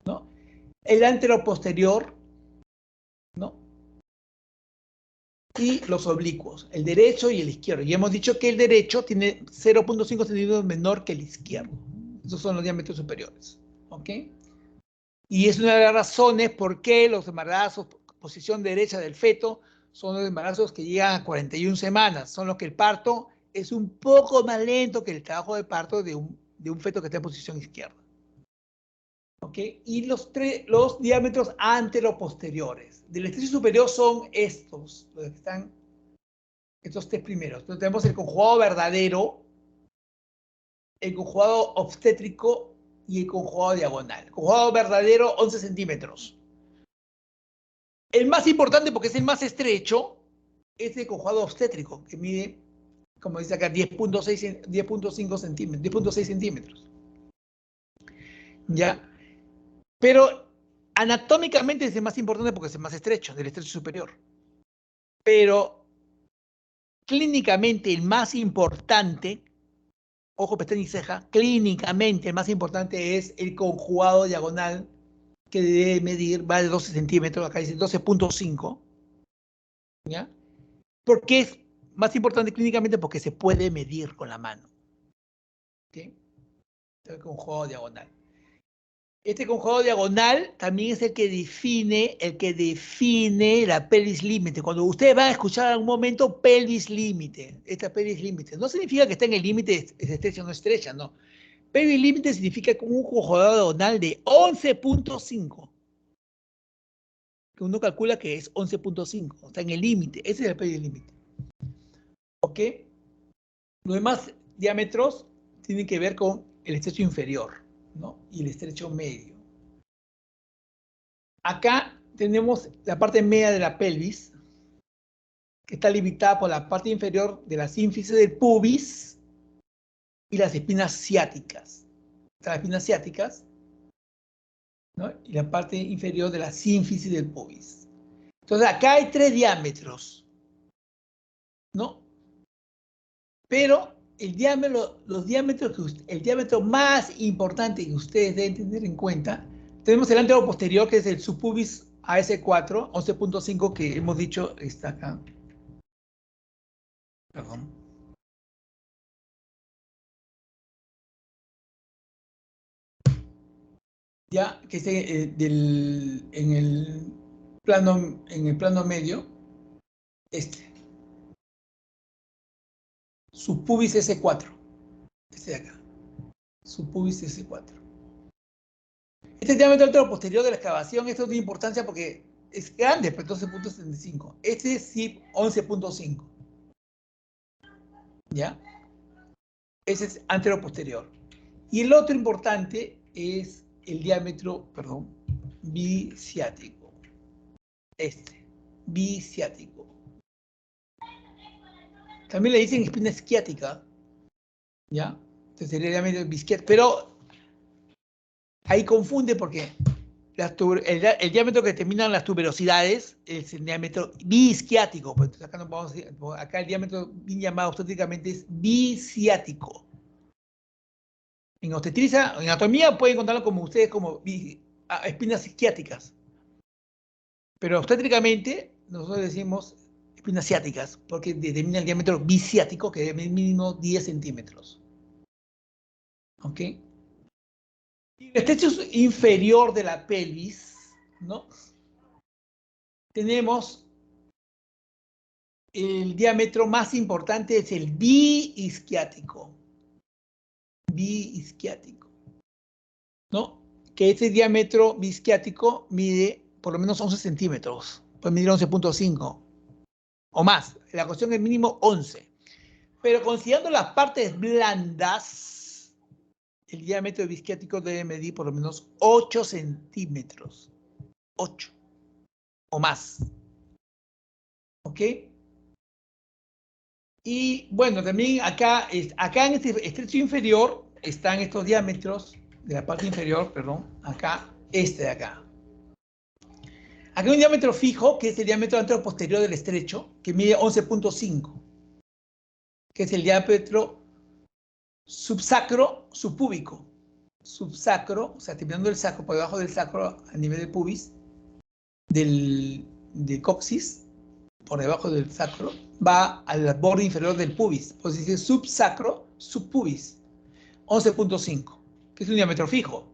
S1: ¿no? El anteroposterior, ¿no? Y los oblicuos, el derecho y el izquierdo. Y hemos dicho que el derecho tiene 0.5 centímetros menor que el izquierdo. Esos son los diámetros superiores, ¿ok? Y es una de las razones por qué los embarazos, posición derecha del feto, son los embarazos que llegan a 41 semanas. Son los que el parto es un poco más lento que el trabajo de parto de un feto que está en posición izquierda. ¿Ok? Y los diámetros anteroposteriores del estrecho superior son estos, los que están, estos tres primeros. Entonces tenemos el conjugado verdadero, el conjugado obstétrico y el conjugado diagonal. El conjugado verdadero, 11 centímetros. El más importante, porque es el más estrecho, es el conjugado obstétrico, que mide, como dice acá, 10.5 centímetros, 10.6 centímetros. ¿Ya? Pero anatómicamente es el más importante porque es el más estrecho, del estrecho superior. Pero clínicamente el más importante, ojo, pestaña y ceja, clínicamente el más importante es el conjugado diagonal, que debe medir, va de 12 centímetros, acá dice 12.5, ¿ya? ¿Por qué es más importante clínicamente? Porque se puede medir con la mano. ¿Okay? El conjugado diagonal. Este conjugado diagonal también es el que define la pelvis límite. Cuando ustedes van a escuchar en algún momento pelvis límite, esta pelvis límite, no significa que está en el límite, es estrecha o no estrecha, no. Pelvis límite significa con un conjugado diagonal de 11.5. Que uno calcula que es 11.5, está en el límite, ese es el pelvis límite. ¿Ok? Los demás diámetros tienen que ver con el estrecho inferior, ¿no? Y el estrecho medio. Acá tenemos la parte media de la pelvis, que está limitada por la parte inferior de la sínfisis del pubis y las espinas ciáticas. Las espinas ciáticas, ¿no? Y la parte inferior de la sínfisis del pubis. Entonces acá hay 3 diámetros, ¿no? Pero el diámetro más importante que ustedes deben tener en cuenta, tenemos el anterior posterior, que es el subpubis AS4, 11.5, que hemos dicho está acá. Perdón. Ya, que es en el plano medio, subpubis S4, este de acá, subpubis S4. Este diámetro anterior posterior de la excavación, esto tiene importancia porque es grande, pero 12.75. Este es sí 11.5. ¿Ya? Ese es anterior-posterior. Y el otro importante es el diámetro, perdón, biciático. Biciático. También le dicen espina isquiática, ¿ya? Entonces sería el diámetro biciático. Pero ahí confunde porque el diámetro que determinan las tuberosidades es el diámetro biisquiático. Pues acá, acá el diámetro bien llamado obstétricamente es biciático. En obstetricia, en anatomía pueden encontrarlo como ustedes como espinas isquiáticas. Pero obstétricamente nosotros decimos espinas ciáticas porque determina el diámetro biciático, que es mínimo 10 centímetros. ¿Ok? Y el estrecho inferior de la pelvis, ¿no? Tenemos el diámetro más importante, es el biisquiático. Biisquiático. ¿No? Que ese diámetro biisquiático mide por lo menos 11 centímetros. Puede medir 11.5 o más. La cuestión es mínimo 11. Pero considerando las partes blandas, el diámetro biisquiático debe medir por lo menos 8 centímetros. 8 o más. ¿Ok? Y bueno, también acá en este estrecho inferior están estos diámetros de la parte inferior, perdón, acá, este de acá. Aquí hay un diámetro fijo, que es el diámetro anteroposterior del estrecho, que mide 11.5, que es el diámetro subsacro subpúbico. Subsacro, o sea, terminando el sacro, por debajo del sacro, a nivel del pubis, del coxis, por debajo del sacro, va al borde inferior del pubis. Pues dice subsacro subpubis, 11.5, que es un diámetro fijo.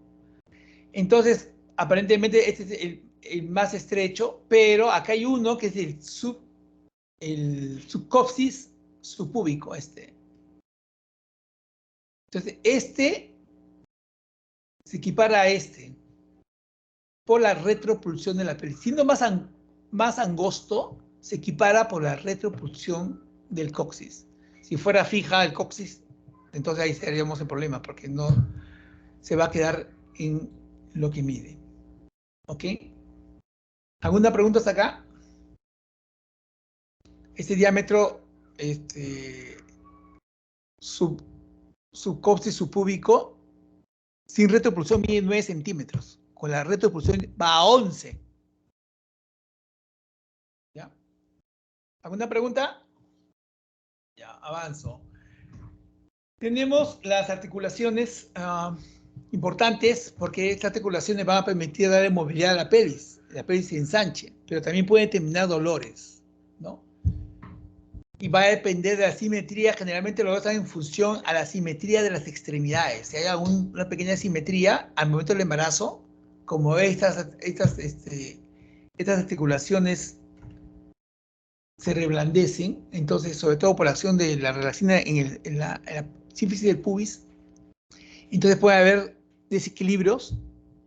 S1: Entonces, aparentemente este es el más estrecho, pero acá hay uno que es el subcoxis subpúbico, este. Entonces, este se equipara a este por la retropulsión de la pelvis. Siendo más angosto, se equipara por la retropulsión del coxis. Si fuera fija el coxis, entonces ahí estaríamos en problemas porque no se va a quedar en lo que mide. ¿Ok? ¿Alguna pregunta hasta acá? Este diámetro subcópsis subpúbico sin retropulsión mide 9 centímetros. Con la retropulsión va a 11. ¿Ya? ¿Alguna pregunta? Ya, avanzo. Tenemos las articulaciones importantes porque estas articulaciones van a permitir darle movilidad a la pelvis se ensanche, pero también pueden terminar dolores, ¿no? Y va a depender de la simetría, generalmente los dolores están en función a la simetría de las extremidades. Si hay una pequeña simetría al momento del embarazo, como estas articulaciones se reblandecen, entonces, sobre todo por la acción de la relaxina en la sínfisis del pubis, entonces puede haber desequilibrios,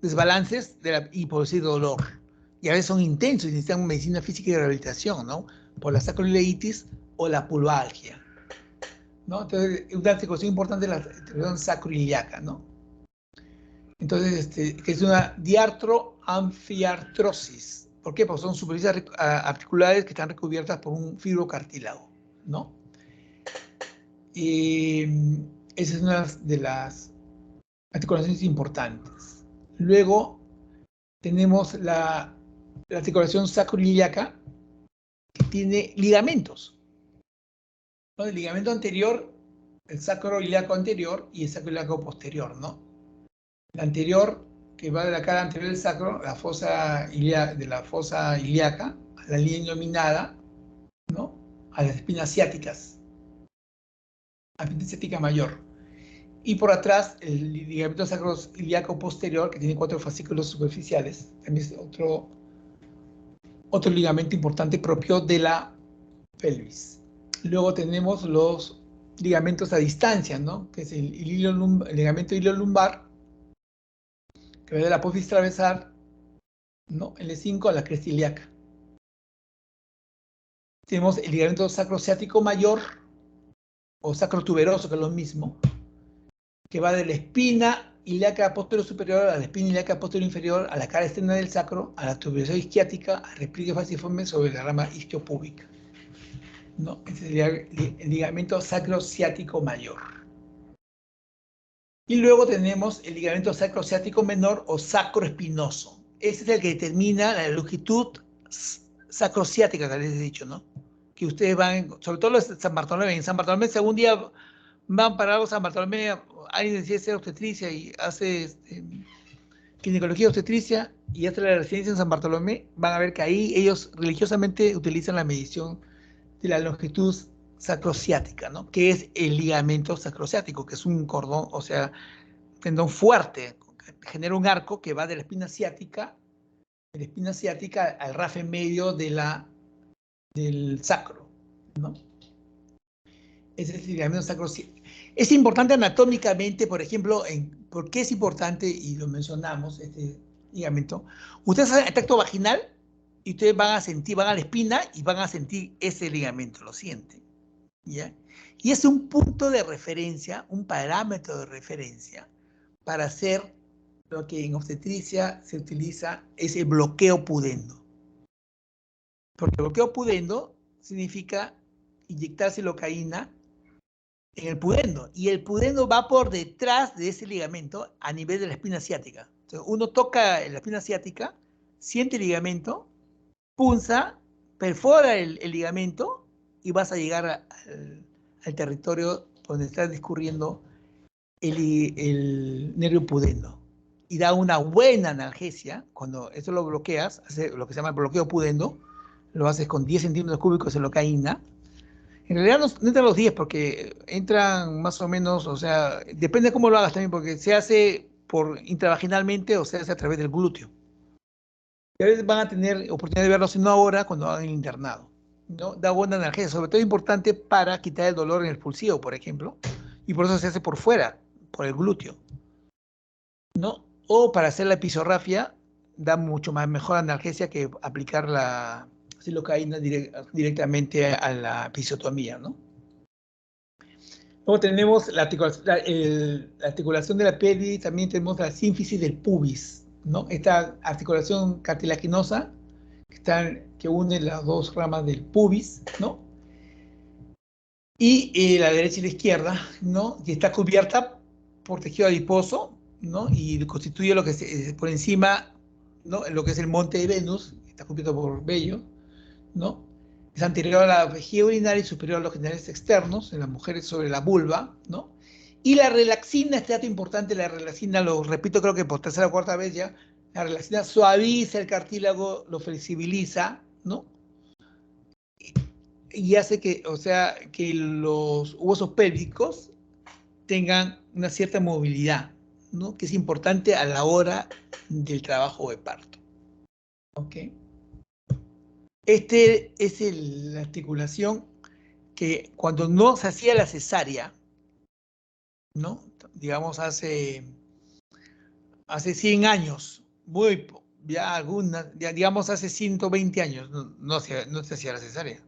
S1: desbalances y producir dolor. Y a veces son intensos y necesitan medicina física y rehabilitación, ¿no? Por la sacroileitis o la pulvalgia, ¿no? Entonces, una articulación importante es la articulación sacroiliaca, ¿no? Entonces, que es una diartroamfiartrosis. ¿Por qué? Porque son superficies articulares que están recubiertas por un fibrocartílago, ¿no? Y esa es una de las articulaciones importantes. Luego tenemos la articulación sacroiliaca que tiene ligamentos, ¿no? El ligamento anterior, el sacroiliaco anterior y el sacroiliaco posterior, ¿no? El anterior, que va de la cara anterior del sacro, la fosa de la fosa ilíaca, a la línea nominada, ¿no? A las espinas ciáticas, a la espina ciática mayor. Y por atrás, el ligamento sacroiliaco posterior, que tiene 4 fascículos superficiales, también es otro ligamento importante propio de la pelvis. Luego tenemos los ligamentos a distancia, ¿no? Que es el ligamento iliolumbar, que va de la apófisis transversal, ¿no? L5 a la cresta ilíaca. Tenemos el ligamento sacrociático mayor, o sacrotuberoso, que es lo mismo, que va de la espina ilíaca posterior superior a la espina ilíaca posterior inferior, a la cara externa del sacro, a la tuberosidad isquiática, al repliegue falciforme sobre la rama isquiopúbica, ¿no? Ese sería el ligamento sacrociático mayor. Y luego tenemos el ligamento sacrociático menor o sacroespinoso. Ese es el que determina la longitud sacrociática, que les he dicho, ¿no? Que ustedes van, sobre todo los de San Bartolomé. En San Bartolomé, si algún día van para algo San Bartolomé, alguien decide hacer obstetricia y hace ginecología obstetricia y hace la residencia en San Bartolomé, van a ver que ahí ellos religiosamente utilizan la medición de la longitud sacrociática, ¿no? Que es el ligamento sacrociático, que es un cordón, o sea, tendón fuerte, genera un arco que va de la espina ciática al rafe medio del sacro, ¿no? Ese es el ligamento sacrociático. Es importante anatómicamente, por ejemplo, ¿por qué es importante? Y lo mencionamos, este ligamento. Ustedes hacen el tacto vaginal y ustedes van a sentir, van a la espina y van a sentir ese ligamento, lo sienten, ¿ya? Y es un punto de referencia, un parámetro de referencia para hacer lo que en obstetricia se utiliza, es el bloqueo pudendo. Porque el bloqueo pudendo significa inyectar silocaína en el pudendo, y el pudendo va por detrás de ese ligamento a nivel de la espina ciática. Entonces, uno toca la espina ciática, siente el ligamento, punza, perfora el ligamento y vas a llegar al territorio donde está discurriendo el nervio pudendo. Y da una buena analgesia. Cuando esto lo bloqueas, hace lo que se llama el bloqueo pudendo, lo haces con 10 centímetros cúbicos de silocaína. En realidad no entran los 10 porque entran más o menos, o sea, depende de cómo lo hagas también, porque se hace intravaginalmente o se hace a través del glúteo. Y a veces van a tener oportunidad de verlo, si no ahora, cuando hagan el internado, ¿no? Da buena analgesia, sobre todo es importante para quitar el dolor en el pulsivo, por ejemplo, y por eso se hace por fuera, por el glúteo, ¿no? O para hacer la episorrafia, da mucho mejor analgesia que aplicar la silocaína directamente a la episiotomía, ¿no? Luego tenemos la articulación de la pelvis, también tenemos la sínfisis del pubis, ¿no? Esta articulación cartilaginosa que une las dos ramas del pubis, ¿no? Y la derecha y la izquierda, ¿no? Y está cubierta por tejido adiposo, ¿no? Y constituye lo que por encima, ¿no? Lo que es el monte de Venus, está cubierto por vello, ¿no? Es anterior a la vejiga urinaria y superior a los genitales externos, en las mujeres sobre la vulva, ¿no? Y la relaxina, este dato importante, la relaxina, lo repito creo que por tercera o cuarta vez ya, la relaxina suaviza el cartílago, lo flexibiliza, ¿no? Y hace que, o sea, que los huesos pélvicos tengan una cierta movilidad, ¿no? Que es importante a la hora del trabajo de parto. ¿Ok? Este es la articulación que cuando no se hacía la cesárea, ¿no? Digamos hace 100 años, ya digamos hace 120 años, no se hacía la cesárea.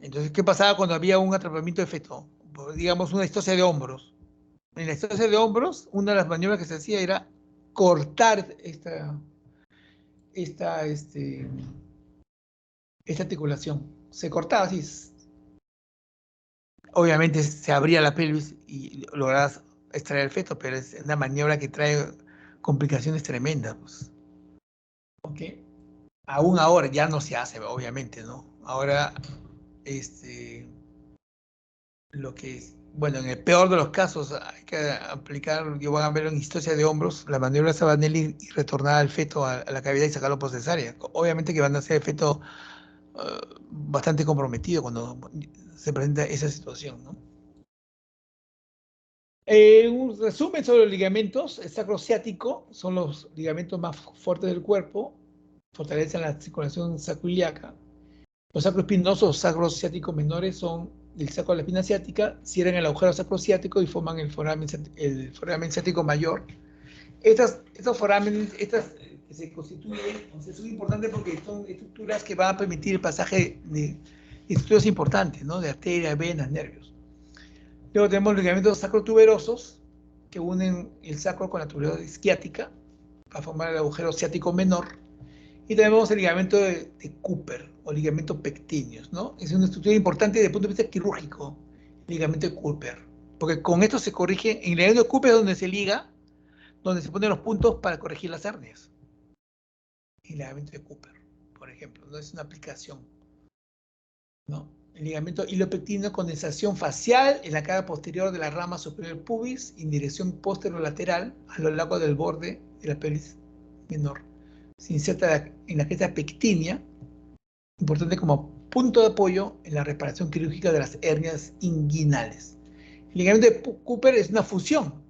S1: Entonces, ¿qué pasaba cuando había un atrapamiento de feto? Digamos una distocia de hombros. En la distocia de hombros, una de las maniobras que se hacía era cortar esta, esta articulación. Se cortaba así. Obviamente se abría la pelvis y lograbas extraer el feto, pero es una maniobra que trae complicaciones tremendas, pues. ¿Ok? Aún ahora ya no se hace, obviamente, ¿no? Ahora, lo que es, bueno, en el peor de los casos hay que aplicar, yo voy a ver en histosia de hombros, la maniobra de Sabanelli y retornar al feto a la cavidad y sacarlo por cesárea. Obviamente que van a ser el feto bastante comprometido cuando se presenta esa situación, ¿no? Un resumen sobre los ligamentos. El sacrociático son los ligamentos más fuertes del cuerpo, fortalecen la circulación sacroiliaca. Los sacroespinosos o sacrociáticos menores son del sacro de la espina ciática, cierran el agujero sacrociático y forman el foramen ciático mayor. Estos forámenes, que se constituyen, son importantes porque son estructuras que van a permitir el pasaje de estructuras importantes, ¿no? De arterias, venas, nervios. Luego tenemos los ligamentos sacrotuberosos, que unen el sacro con la tuberosidad isquiática para formar el agujero ciático menor. Y tenemos el ligamento de Cooper o ligamento pectíneos, ¿no? Es una estructura importante desde el punto de vista quirúrgico, el ligamento de Cooper. Porque con esto se corrige, en el ligamento de Cooper es donde se liga, donde se ponen los puntos para corregir las hernias. El ligamento de Cooper, por ejemplo, no es una aplicación, ¿no? El ligamento ilopectíneo, condensación facial en la cara posterior de la rama superior del pubis, en dirección posterolateral a lo largo del borde de la pelvis menor. Se inserta en la cresta pectínea, importante como punto de apoyo en la reparación quirúrgica de las hernias inguinales. El ligamento de Cooper es una fusión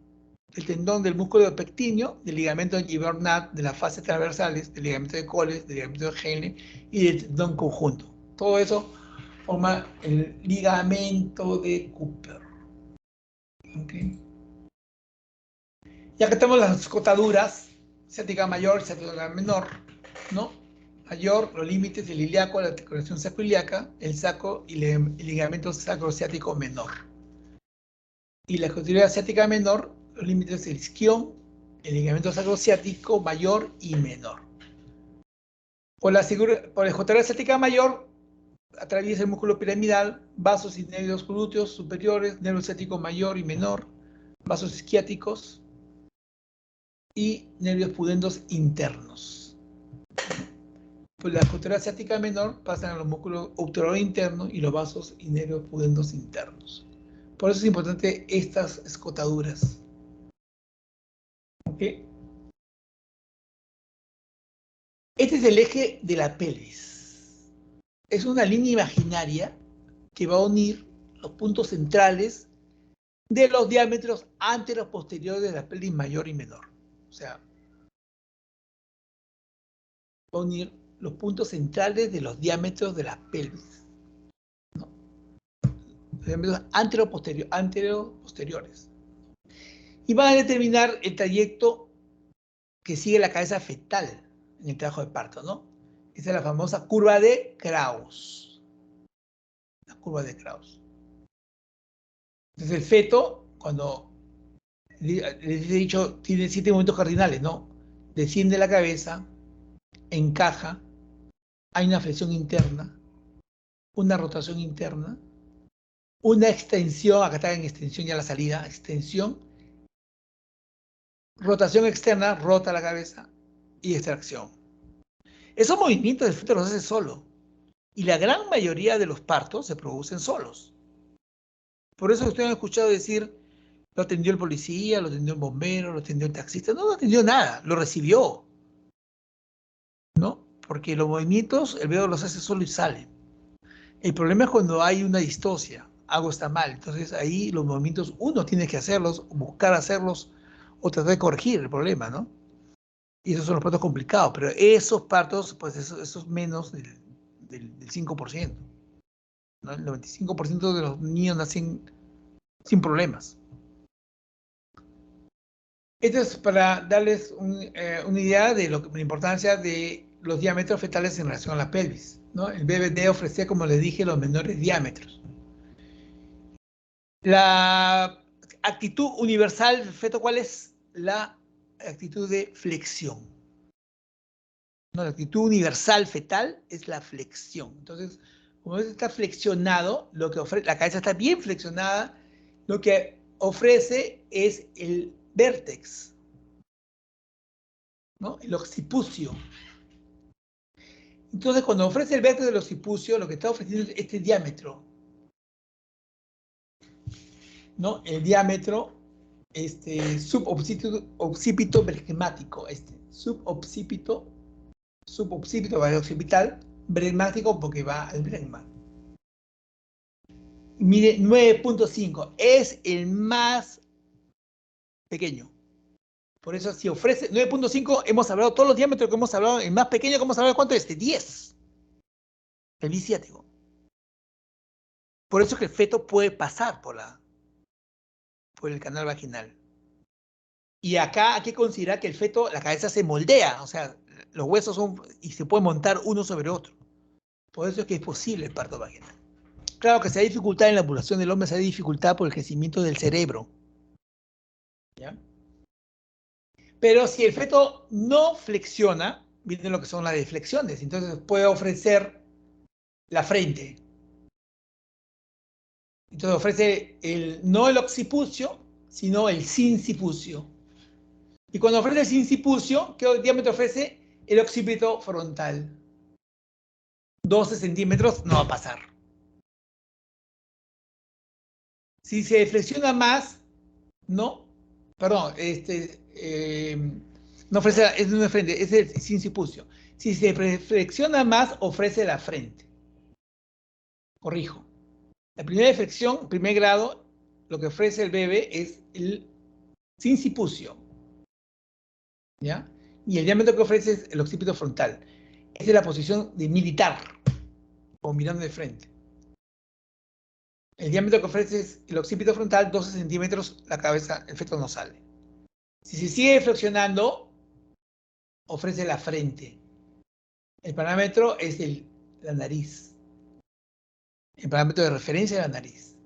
S1: del tendón del músculo pectíneo, del ligamento de Givernadt, de las fases transversales, del ligamento de Coles, del ligamento de Henle y del tendón conjunto. Todo eso forma el ligamento de Cooper. ¿Okay? Ya que tenemos las escotaduras, ciática mayor, ciática menor, ¿no? Mayor, los límites del ilíaco, la articulación sacroiliaca, el sacro y el ligamento sacrociático menor. Y la escotaduría ciática menor, los límites del isquión, el ligamento sacrociático mayor y menor. Por la escotaduría ciática mayor, atraviesa el músculo piramidal, vasos y nervios glúteos superiores, nervio ciático mayor y menor, vasos isquiáticos y nervios pudendos internos. Pues la escotaduría ciática menor pasan a los músculos obturador interno y los vasos y nervios pudendos internos. Por eso es importante estas escotaduras. ¿Ok? Este es el eje de la pelvis. Es una línea imaginaria que va a unir los puntos centrales de los diámetros anteros posteriores de la pelvis mayor y menor. O sea, va a unir los puntos centrales de los diámetros de la pelvis. ¿No? Los diámetros antero-posteriores. Y van a determinar el trayecto que sigue la cabeza fetal en el trabajo de parto, ¿no? Esa es la famosa curva de Krauss. La curva de Krauss. Entonces el feto, cuando les he dicho, tiene 7 movimientos cardinales, ¿no? Desciende la cabeza, encaja, hay una flexión interna, una rotación interna, una extensión, acá está en extensión ya la salida, extensión, rotación externa, rota la cabeza y extracción. Esos movimientos el feto los hace solo. Y la gran mayoría de los partos se producen solos. Por eso ustedes han escuchado decir, lo atendió el policía, lo atendió el bombero, lo atendió el taxista. No lo atendió nada, lo recibió. ¿No? Porque los movimientos el bebé los hace solo y sale. El problema es cuando hay una distocia, algo está mal. Entonces ahí los movimientos uno tiene que hacerlos, buscar hacerlos o tratar de corregir el problema, ¿no? Y esos son los partos complicados, pero esos partos, pues esos menos del 5%. ¿No? El 95% de los niños nacen sin problemas. Esto es para darles una idea de la importancia de los diámetros fetales en relación a la pelvis, ¿no? El BBD ofrece, como les dije, los menores diámetros. La actitud universal del feto, ¿cuál es? La actitud de flexión. No, la actitud universal fetal es la flexión. Entonces, como está flexionado, lo que ofrece, la cabeza está bien flexionada, lo que ofrece es el vértex, ¿no? El occipucio. Entonces, cuando ofrece el vértex del occipucio, lo que está ofreciendo es este diámetro, ¿no? El diámetro suboccipito bregmático, suboccipito va al occipital, bregmático porque va al bregma. Mide 9.5, es el más pequeño. Por eso si ofrece 9.5, hemos hablado todos los diámetros que hemos hablado, el más pequeño que hemos hablado, ¿cuánto es? De 10. El biciático. Por eso es que el feto puede pasar por el canal vaginal. Y acá hay que considerar que el feto, la cabeza se moldea, o sea, los huesos son, y se puede montar uno sobre otro. Por eso es que es posible el parto vaginal. Claro que si hay dificultad en la ovulación del hombre, se hay dificultad por el crecimiento del cerebro. ¿Ya? Pero si el feto no flexiona, vienen lo que son las deflexiones, entonces puede ofrecer la frente. Entonces ofrece no el occipucio, sino el sincipucio. Y cuando ofrece el sincipucio, ¿qué diámetro ofrece? El occipito frontal. 12 centímetros no va a pasar. Si se flexiona más, no. Perdón, no ofrece, es una frente, es el sincipucio. Si se flexiona más, ofrece la frente. Corrijo. La primera flexión, primer grado, lo que ofrece el bebé es el sincipucio. ¿Ya? Y el diámetro que ofrece es el occipito frontal. Esa es la posición de militar, o mirando de frente. El diámetro que ofrece es el occipito frontal, 12 centímetros, la cabeza, el feto no sale. Si se sigue flexionando, ofrece la frente. El parámetro es la nariz. El parámetro de referencia es la nariz.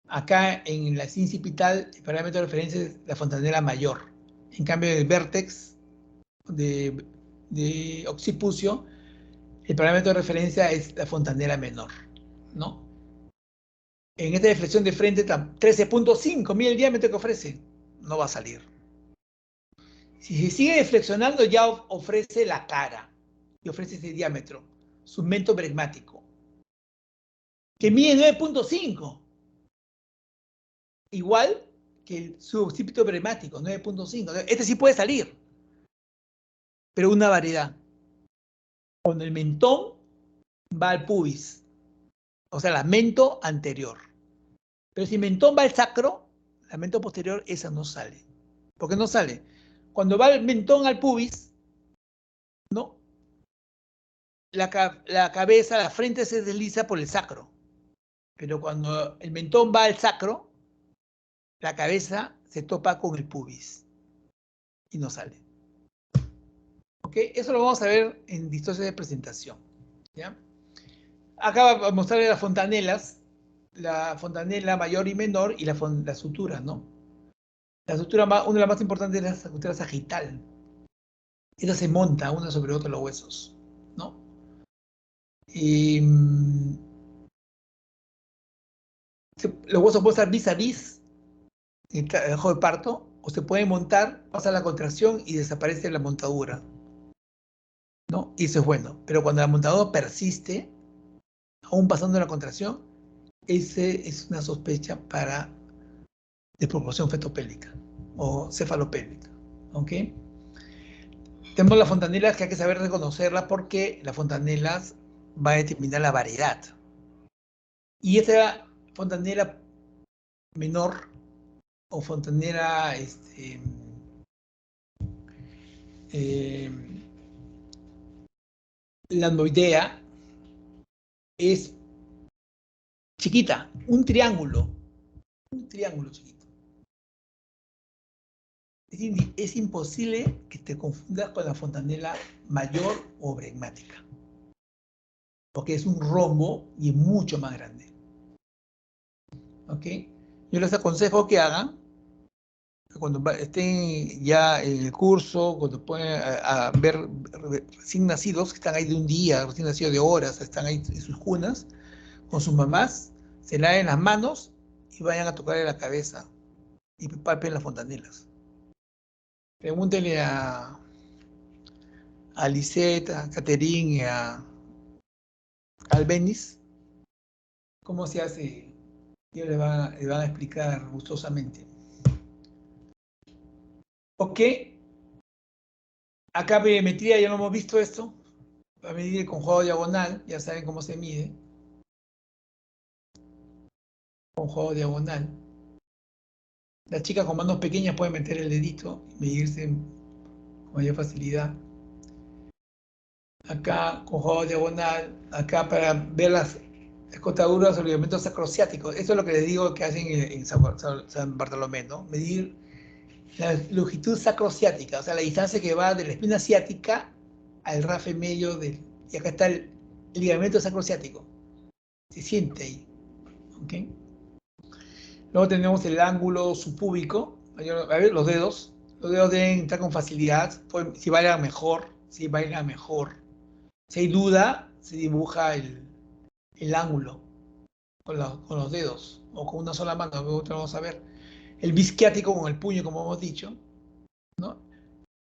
S1: Acá en la sincipital, el parámetro de referencia es la fontanela mayor. En cambio, el vértex de occipucio, el parámetro de referencia es la fontanela menor, ¿no? En esta deflexión de frente, 13.5, mira el diámetro que ofrece, no va a salir. Si se sigue flexionando, ya ofrece la cara, y ofrece ese diámetro, segmento bregmático, que mide 9.5, igual que el suboccipito bregmático, 9.5. Este sí puede salir, pero una variedad. Cuando el mentón va al pubis, o sea, la mento anterior. Pero si el mentón va al sacro, la mento posterior, esa no sale. ¿Por qué no sale? Cuando va el mentón al pubis, ¿no? La cabeza, la frente se desliza por el sacro. Pero cuando el mentón va al sacro, la cabeza se topa con el pubis y no sale. ¿Ok? Eso lo vamos a ver en distosia de presentación. ¿Ya? Acá va a mostrarle las fontanelas la fontanela mayor y menor y la sutura, ¿no? La sutura, una de las más importantes es la sutura sagital. Esa se monta una sobre otra los huesos, ¿no? Y los huesos pueden estar vis a vis en el trabajo de parto, o se pueden montar, pasa la contracción y desaparece la montadura, ¿no? Y eso es bueno. Pero cuando la montadura persiste, aún pasando la contracción, ese es una sospecha para desproporción fetopélvica o cefalopélvica, ¿ok? Tenemos las fontanelas que hay que saber reconocerlas porque las fontanelas van a determinar la variedad. Y esta fontanela menor o fontanela lanoidea es chiquita, un triángulo chiquito. Es imposible que te confundas con la fontanela mayor o bregmática, porque es un rombo y es mucho más grande. ¿Ok? Yo les aconsejo que hagan, cuando estén ya en el curso, cuando pueden a ver recién nacidos, que están ahí de un día, recién nacidos de horas, están ahí en sus cunas, con sus mamás, se laven las manos y vayan a tocarle la cabeza y palpen las fontanelas. Pregúntenle a Lisette, a Catherine y a Albenis cómo se hace. Ellos le van a explicar gustosamente. Ok. Acá perimetría, ya no hemos visto esto. Va a medir con juego diagonal, ya saben cómo se mide. Con juego diagonal. Las chicas con manos pequeñas pueden meter el dedito y medirse con mayor facilidad. Acá con juego diagonal, acá para ver las escotaduras o ligamentos sacrociáticos. Eso es lo que les digo que hacen en San Bartolomé, ¿no? Medir la longitud sacrociática, o sea, la distancia que va de la espina ciática al rafe medio del... Y acá está el ligamento sacrociático. Se siente ahí. ¿Ok? Luego tenemos el ángulo subpúbico. A ver, los dedos. Los dedos deben entrar con facilidad. Si bailan mejor. Si bailan mejor. Si hay duda, se dibuja el ángulo con los dedos. O con una sola mano. Luego vamos a ver. El bisquiático con el puño, como hemos dicho, ¿no?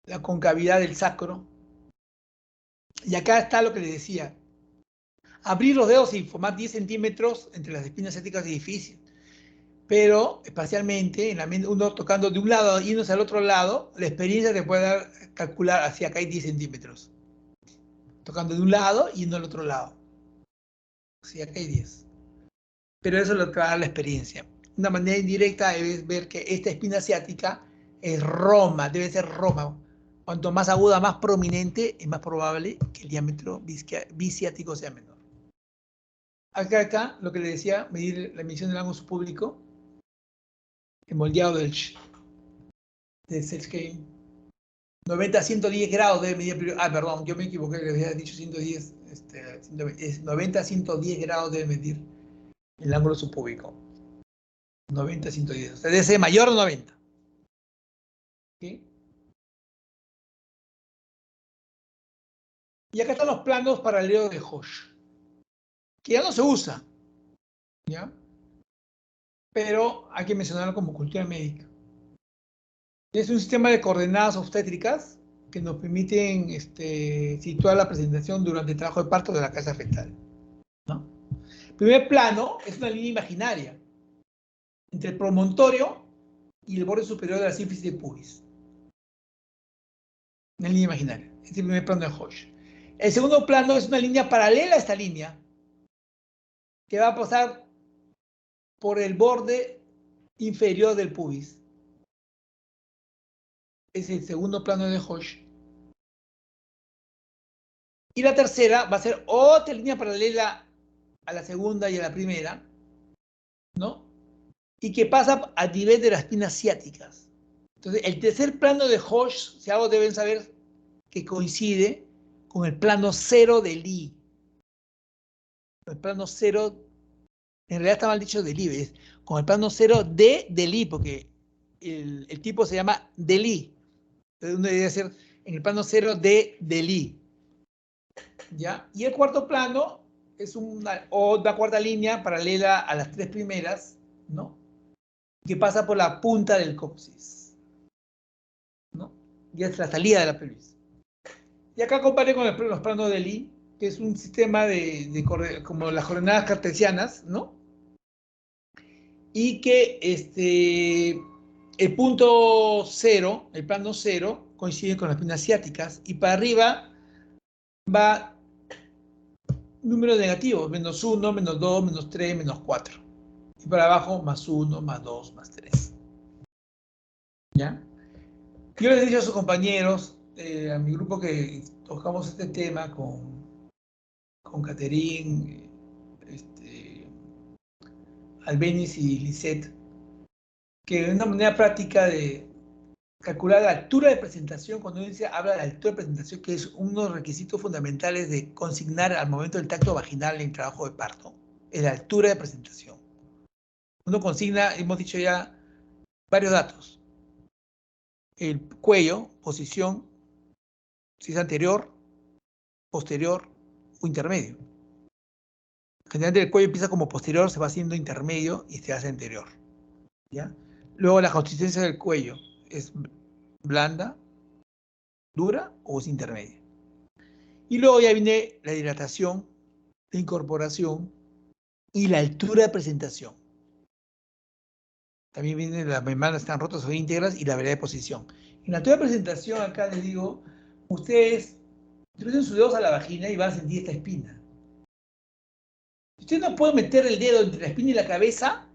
S1: La concavidad del sacro. Y acá está lo que les decía. Abrir los dedos y formar 10 centímetros entre las espinas ciáticas es difícil. Pero espacialmente, en la mente, uno tocando de un lado y yéndose al otro lado, la experiencia te puede dar, calcular hacia acá hay 10 centímetros. Tocando de un lado y yendo al otro lado. Hacia acá hay 10. Pero eso es lo que va a dar la experiencia. Una manera indirecta es ver que esta espina ciática es Roma, debe ser Roma. Cuanto más aguda, más prominente, es más probable que el diámetro biciático sea menor. Acá, lo que le decía, medir la emisión del ángulo subpúblico, el moldeado del Selskane. 90 a 110 grados debe medir. Ah, perdón, yo me equivoqué, le había dicho 110. 90 a 110 grados debe medir el ángulo subpúbico. 90 a 110. O sea, debe ser mayor de 90. ¿Okay? Y acá están los planos paralelos de Hoche, que ya no se usa, ¿ya? Pero hay que mencionarlo como cultura médica. Es un sistema de coordenadas obstétricas que nos permiten situar la presentación durante el trabajo de parto de la cabeza fetal, ¿no? El primer plano es una línea imaginaria entre el promontorio y el borde superior de la sínfisis de pubis. Una línea imaginaria. Este es el primer plano de Hoche. El segundo plano es una línea paralela a esta línea que va a pasar por el borde inferior del pubis. Es el segundo plano de Hoche. Y la tercera va a ser otra línea paralela a la segunda y a la primera, ¿no? Y que pasa a nivel de las espinas ciáticas. Entonces, el tercer plano de Hoche, si algo deben saber, que coincide con el plano cero de Lee. El plano cero En realidad está mal dicho DELI, es con el plano 0 de DELI, porque el tipo se llama DELI. Entonces uno debería ser en el plano 0 de DELI. ¿Ya? Y el cuarto plano es una cuarta línea paralela a las tres primeras, ¿no? Que pasa por la punta del coxis, ¿no? Y es la salida de la pelvis. Y acá comparé con los planos de Lee, que es un sistema como las coordenadas cartesianas, ¿no? Y que el punto 0, el plano 0, coincide con las piernas ciáticas, y para arriba va números negativos, -1, -2, -3, -4. Y para abajo, +1, +2, +3. ¿Ya? Yo les he dicho a sus compañeros, a mi grupo que tocamos este tema con Caterín, Albeniz y Lisette, que es una manera práctica de calcular la altura de presentación, cuando uno habla de altura de presentación, que es uno de los requisitos fundamentales de consignar al momento del tacto vaginal en trabajo de parto, es la altura de presentación. Uno consigna, hemos dicho ya, varios datos. El cuello, posición, si es anterior, posterior o intermedio. Generalmente el cuello empieza como posterior, se va haciendo intermedio y se hace anterior. ¿Ya? Luego la consistencia del cuello es blanda, dura o es intermedia. Y luego ya viene la dilatación, la incorporación y la altura de presentación. También viene las membranas están rotas o íntegras y la variedad de posición. En la altura de presentación, acá les digo, ustedes introducen sus dedos a la vagina y van a sentir esta espina. Si usted no puede meter el dedo entre la espina y la cabeza,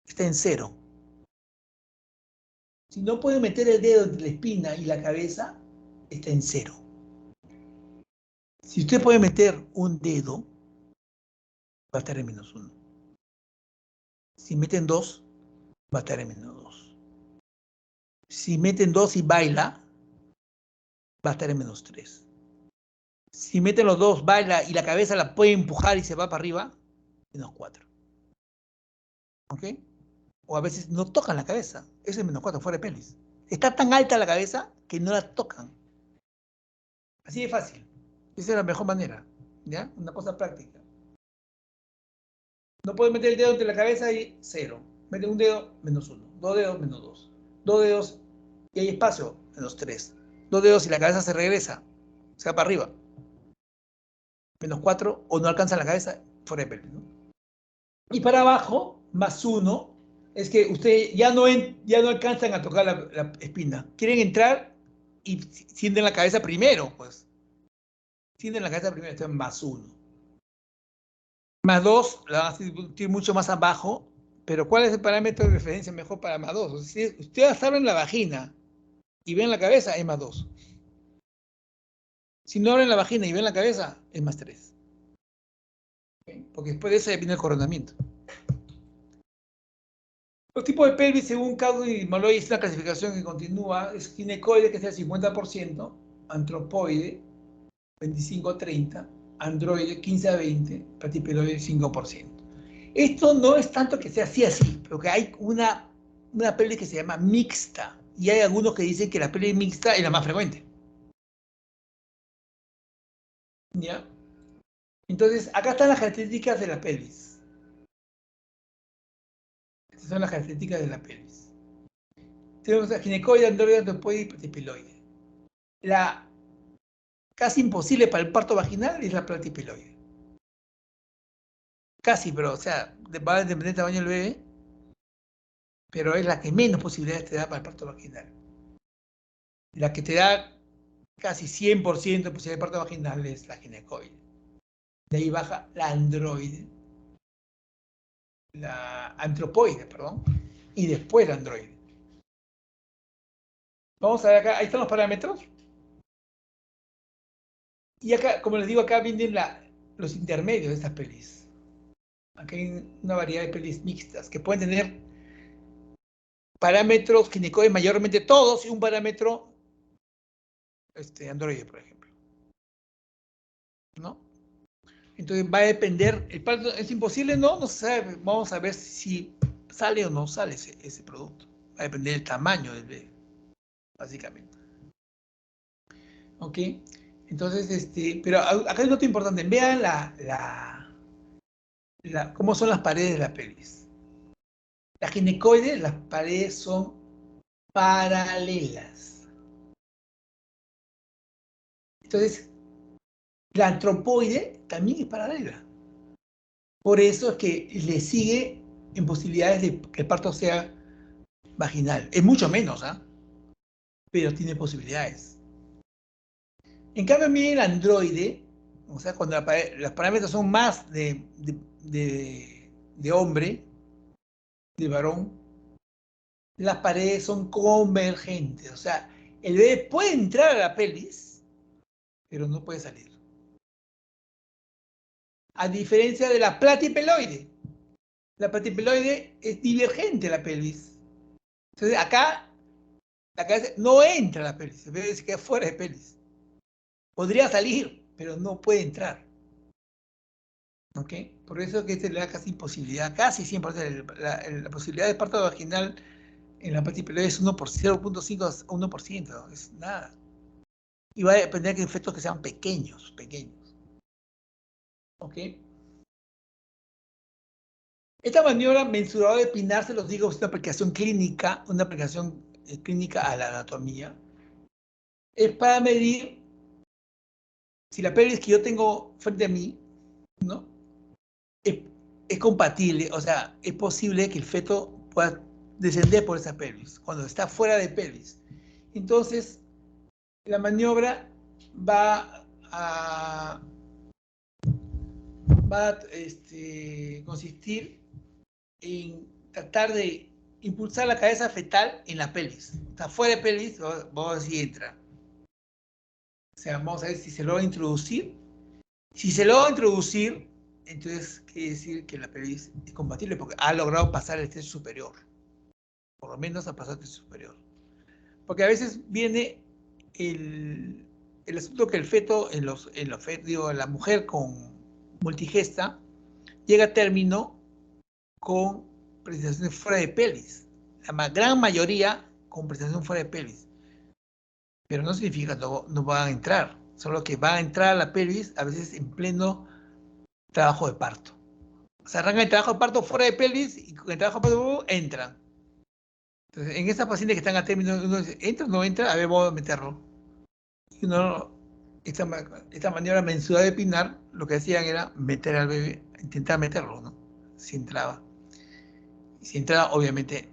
S1: está en 0. Si no puede meter el dedo entre la espina y la cabeza, está en 0. Si usted puede meter un dedo, va a estar en -1. Si meten 2, va a estar en -2. Si meten 2 y baila, va a estar en -3. Si meten los dos, baila y la cabeza la puede empujar y se va para arriba, -4. ¿Ok? O a veces no tocan la cabeza. Eso es -4, fuera de pelvis. Está tan alta la cabeza que no la tocan. Así de fácil. Esa es la mejor manera. ¿Ya? Una cosa práctica. No puedes meter el dedo entre la cabeza y 0. Mete un dedo, -1. Dos dedos, -2. Dos dedos y hay espacio, -3. Dos dedos y la cabeza se regresa. Se va para arriba. -4 o no alcanza la cabeza, fuera de pelvis, ¿no? Y para abajo, +1, es que ustedes ya no alcanzan a tocar la espina. Quieren entrar y sienten la cabeza primero, pues. Sienten la cabeza primero, esto es +1. +2, la van a sentir mucho más abajo, pero ¿cuál es el parámetro de referencia mejor para +2? O sea, si ustedes abren la vagina y ven la cabeza, es +2. Si no abren la vagina y ven la cabeza, es +3. ¿Okay? Porque después de eso ya viene el coronamiento. Los tipos de pelvis, según Caudo y Malloy, es una clasificación que continúa. Es ginecoide, que es el 50%, antropoide, 25-30, androide, 15-20, platipeloide, 5%. Esto no es tanto que sea así, pero que hay una pelvis que se llama mixta, y hay algunos que dicen que la pelvis mixta es la más frecuente. ¿Ya? Entonces, acá están las características de la pelvis. Estas son las características de la pelvis. Tenemos la ginecoide, androide, antropoide y platipeloide. La casi imposible para el parto vaginal es la platipeloide. Casi, pero, o sea, va a depender del tamaño del bebé, pero es la que menos posibilidades te da para el parto vaginal. La que te da casi 100% de posibilidad de parto vaginal es la ginecoide. De ahí baja la androide, la antropoide, perdón, y después la androide. Vamos a ver acá, ahí están los parámetros. Y acá, como les digo, acá vienen los intermedios de estas pelis. Acá hay una variedad de pelis mixtas que pueden tener parámetros ginecoides mayormente todos y un parámetro androide, por ejemplo. ¿No? Entonces va a depender, el parto es imposible, no se sabe, vamos a ver si sale o no sale ese producto. Va a depender del tamaño del bebé, básicamente. ¿Ok? Entonces, pero acá hay un dato importante. Vean cómo son las paredes de la pelvis. La ginecoide, las paredes son paralelas. Entonces, la antropoide también es paralela. Por eso es que le sigue en posibilidades de que el parto sea vaginal. Es mucho menos, ¿ah? Pero tiene posibilidades. En cambio, a mí el androide, o sea, cuando los parámetros son más de hombre, de varón, las paredes son convergentes. O sea, el bebé puede entrar a la pelvis, pero no puede salir. A diferencia de la platipeloide. La platipeloide es divergente a la pelvis. Entonces, acá la cabeza no entra a la pelvis, el bebé se queda fuera de pelvis. Podría salir, pero no puede entrar. ¿Ok? Por eso que le da casi imposibilidad, casi 100%. La posibilidad de parto vaginal en la platipeloide es 0.5 a 1%, es nada. Y va a depender de efectos que sean pequeños. ¿Ok? Esta maniobra mensuradora de Pinar, se los digo, es una aplicación clínica, a la anatomía. Es para medir si la pelvis que yo tengo frente a mí, ¿no? Es compatible, o sea, es posible que el feto pueda descender por esa pelvis, cuando está fuera de pelvis. Entonces, la maniobra va a consistir en tratar de impulsar la cabeza fetal en la pelvis. Está fuera de pelvis, vamos a ver si entra. O sea, vamos a ver si se logra introducir. Si se logra introducir, entonces quiere decir que la pelvis es compatible porque ha logrado pasar el test superior. Por lo menos ha pasado el test superior. Porque a veces viene el asunto que el feto, la mujer con multigesta, llega a término con presentación fuera de pelvis. La gran mayoría con presentación fuera de pelvis. Pero no significa que no van a entrar, solo que van a entrar a la pelvis a veces en pleno trabajo de parto. O sea, arrancan el trabajo de parto fuera de pelvis y con el trabajo de parto entran. Entonces, en esas pacientes que están a término, uno dice, ¿entra o no entra? A ver, vamos a meterlo. Y esta maniobra mensual de Pinar, lo que hacían era meter al bebé, intentar meterlo, ¿no? Si entraba. Y si entraba, obviamente,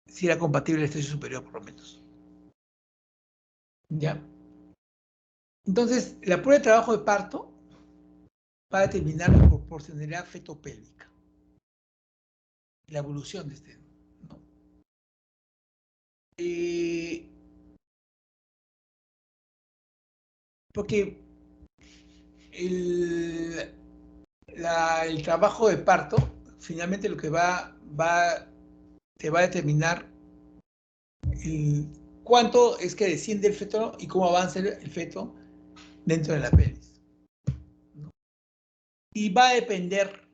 S1: si era compatible el estrés superior, por lo menos. ¿Ya? Entonces, la prueba de trabajo de parto va a determinar la proporcionalidad fetopélvica, la evolución de este, ¿no? Porque el trabajo de parto, finalmente lo que te va a determinar cuánto es que desciende el feto y cómo avanza el feto dentro de la pelvis, ¿no? Y va a depender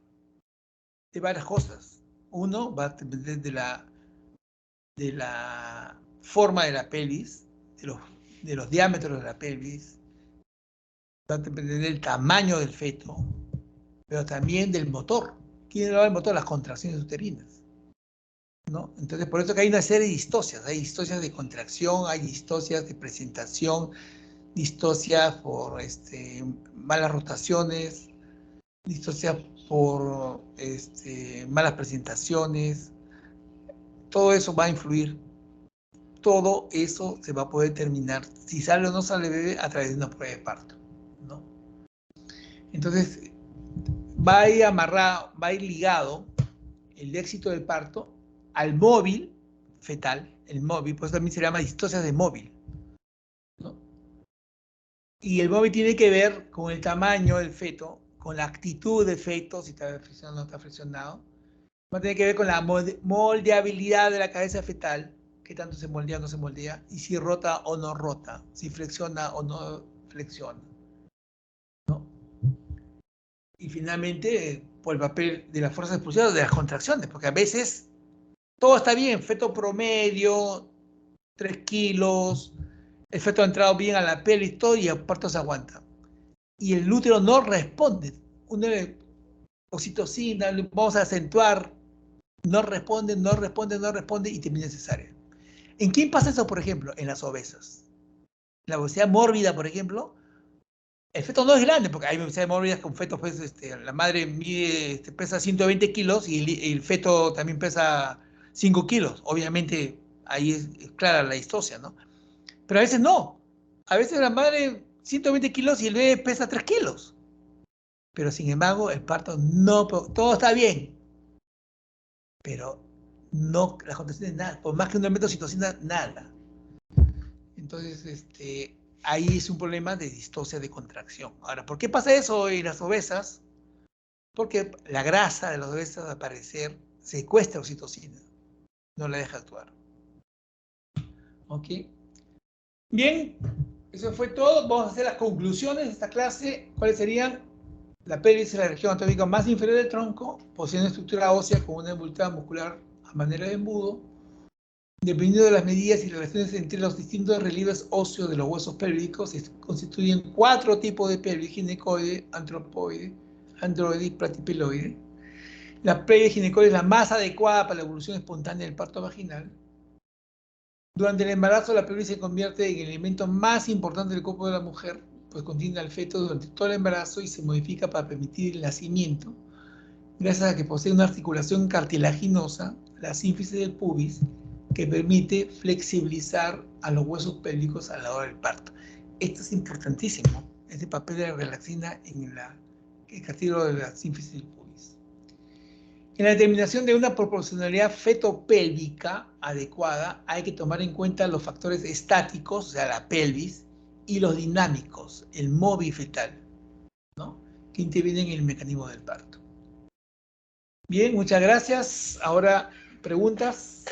S1: de varias cosas. Uno, va a depender de la forma de la pelvis, de los diámetros de la pelvis, va a depender del tamaño del feto, pero también del motor. ¿Quién va el motor? Las contracciones uterinas, ¿no? Entonces, por eso que hay una serie de distocias. Hay distocias de contracción, hay distocias de presentación, distocias por malas rotaciones, distocias por malas presentaciones. Todo eso va a influir. Todo eso se va a poder determinar si sale o no sale el bebé a través de una prueba de parto, ¿no? Entonces, va a ir amarrado, va a ir ligado el éxito del parto al móvil fetal, el móvil, pues también se llama distosia de móvil, ¿no? Y el móvil tiene que ver con el tamaño del feto, con la actitud del feto, si está flexionado o no está flexionado. Va a tener que ver con la moldeabilidad de la cabeza fetal, que tanto se moldea o no se moldea, y si rota o no rota, si flexiona o no flexiona, ¿no? y finalmente por el papel de las fuerzas expulsivas, de las contracciones, porque a veces todo está bien, feto promedio, 3 kilos, el feto ha entrado bien a la pelvis, todo, y el parto se aguanta. Y el útero no responde. Una oxitocina, vamos a acentuar, no responde, no responde, no responde, y termina cesárea. ¿En quién pasa eso, por ejemplo? En las obesas. La obesidad mórbida, por ejemplo, el feto no es grande, porque hay obesidades mórbidas con fetos, pues, la madre mide, pesa 120 kilos y el feto también pesa 5 kilos. Obviamente, ahí es clara la distocia, ¿no? Pero a veces no. A veces la madre 120 kilos y el bebé pesa 3 kilos. Pero sin embargo, el parto no, todo está bien. Pero no, las contracciones nada. Por más que un aumento de oxitocina, nada. Entonces, ahí es un problema de distocia de contracción. Ahora, ¿por qué pasa eso en las obesas? Porque la grasa de las obesas, al parecer, secuestra oxitocina. No la deja actuar. ¿Ok? Bien, eso fue todo. Vamos a hacer las conclusiones de esta clase. ¿Cuáles serían? La pelvis es la región anatómica más inferior del tronco, posee una estructura ósea con una envoltura muscular a manera de embudo. Dependiendo de las medidas y relaciones entre los distintos relieves óseos de los huesos pélvicos, se constituyen 4 tipos de pelvis: ginecoide, antropoide, androide y platipeloide. La pelvis ginecoide es la más adecuada para la evolución espontánea del parto vaginal. Durante el embarazo, la pelvis se convierte en el elemento más importante del cuerpo de la mujer, pues contiene al feto durante todo el embarazo y se modifica para permitir el nacimiento, gracias a que posee una articulación cartilaginosa, la sínfisis del pubis, que permite flexibilizar a los huesos pélvicos a la hora del parto. Esto es importantísimo, este papel de la relaxina en el cartílago de la sínfisis del pubis. En la determinación de una proporcionalidad fetopélvica adecuada, hay que tomar en cuenta los factores estáticos, o sea, la pelvis, y los dinámicos, el móvil fetal, ¿no?, que intervienen en el mecanismo del parto. Bien, muchas gracias. Ahora, preguntas.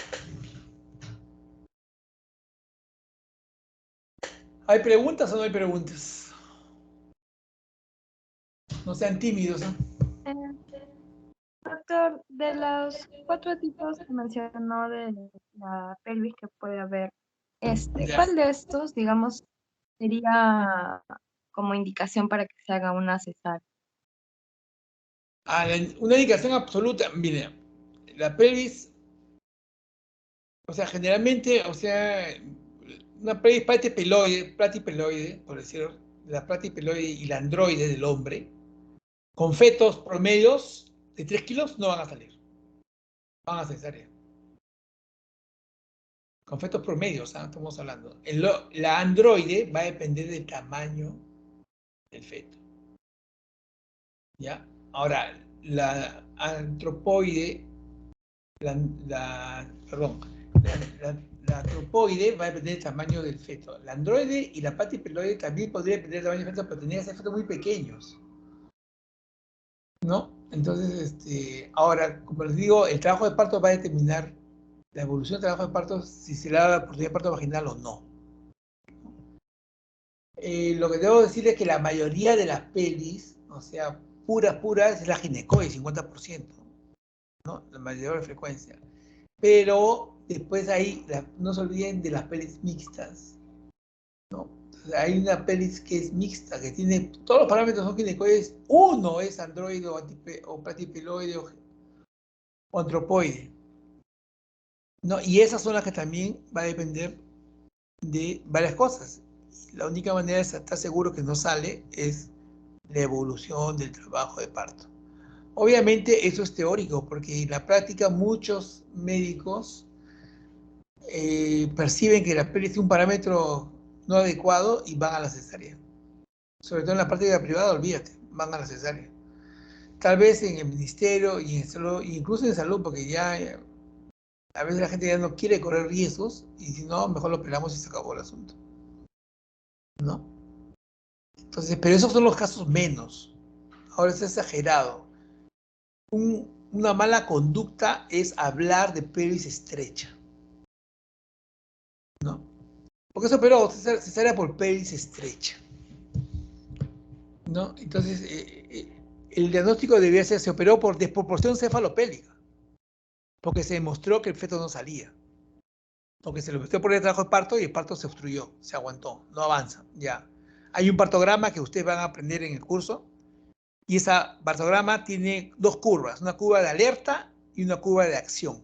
S1: ¿Hay preguntas o no hay preguntas? No sean tímidos, ¿no?
S2: Doctor, de los 4 tipos que mencionó de la pelvis que puede haber,
S1: Ya.
S2: ¿cuál de estos, digamos, sería como indicación para que se haga una cesárea?
S1: Una indicación absoluta. Mire, la pelvis, o sea, generalmente, o sea, una pelvis platipeloide, por decirlo, la platipeloide y la androide del hombre, con fetos promedios de 3 kilos no van a salir. Van a cesárea. Con fetos promedios, ¿ah?, estamos hablando. La androide va a depender del tamaño del feto. ¿Ya? Ahora, la antropoide, perdón, la antropoide va a depender del tamaño del feto. La androide y la platipeloide también podría depender del tamaño del feto, pero tendrían que ser fetos muy pequeños, ¿no? Entonces, ahora, como les digo, el trabajo de parto va a determinar la evolución del trabajo de parto, si se le da la oportunidad de parto vaginal o no. Lo que debo decir es que la mayoría de las pelis, o sea, puras, es la ginecoide, 50%, ¿no? La mayor frecuencia. Pero después no se olviden de las pelis mixtas, ¿no? Entonces, hay una pelis que es mixta, que tiene todos los parámetros son ginecoides, uno es androide o platipeloide o antropoide, ¿no? Y esas son las que también va a depender de varias cosas. La única manera de estar seguro que no sale es la evolución del trabajo de parto. Obviamente eso es teórico, porque en la práctica muchos médicos perciben que la pelvis tiene un parámetro no adecuado y van a la cesárea. Sobre todo en la práctica privada, olvídate, van a la cesárea. Tal vez en el ministerio y en salud, incluso en salud, porque ya a veces la gente ya no quiere correr riesgos y si no, mejor lo operamos y se acabó el asunto, ¿no? Entonces, pero esos son los casos menos. Ahora es exagerado. Una mala conducta es hablar de pelvis estrecha, ¿no? Porque eso operó cesárea por pelvis estrecha, ¿no? Entonces, el diagnóstico debía ser, se operó por desproporción cefalopélica, porque se demostró que el feto no salía. Porque se lo metió por el trabajo de parto y el parto se obstruyó, se aguantó, no avanza, ya. Hay un partograma que ustedes van a aprender en el curso, y ese partograma tiene dos curvas, una curva de alerta y una curva de acción.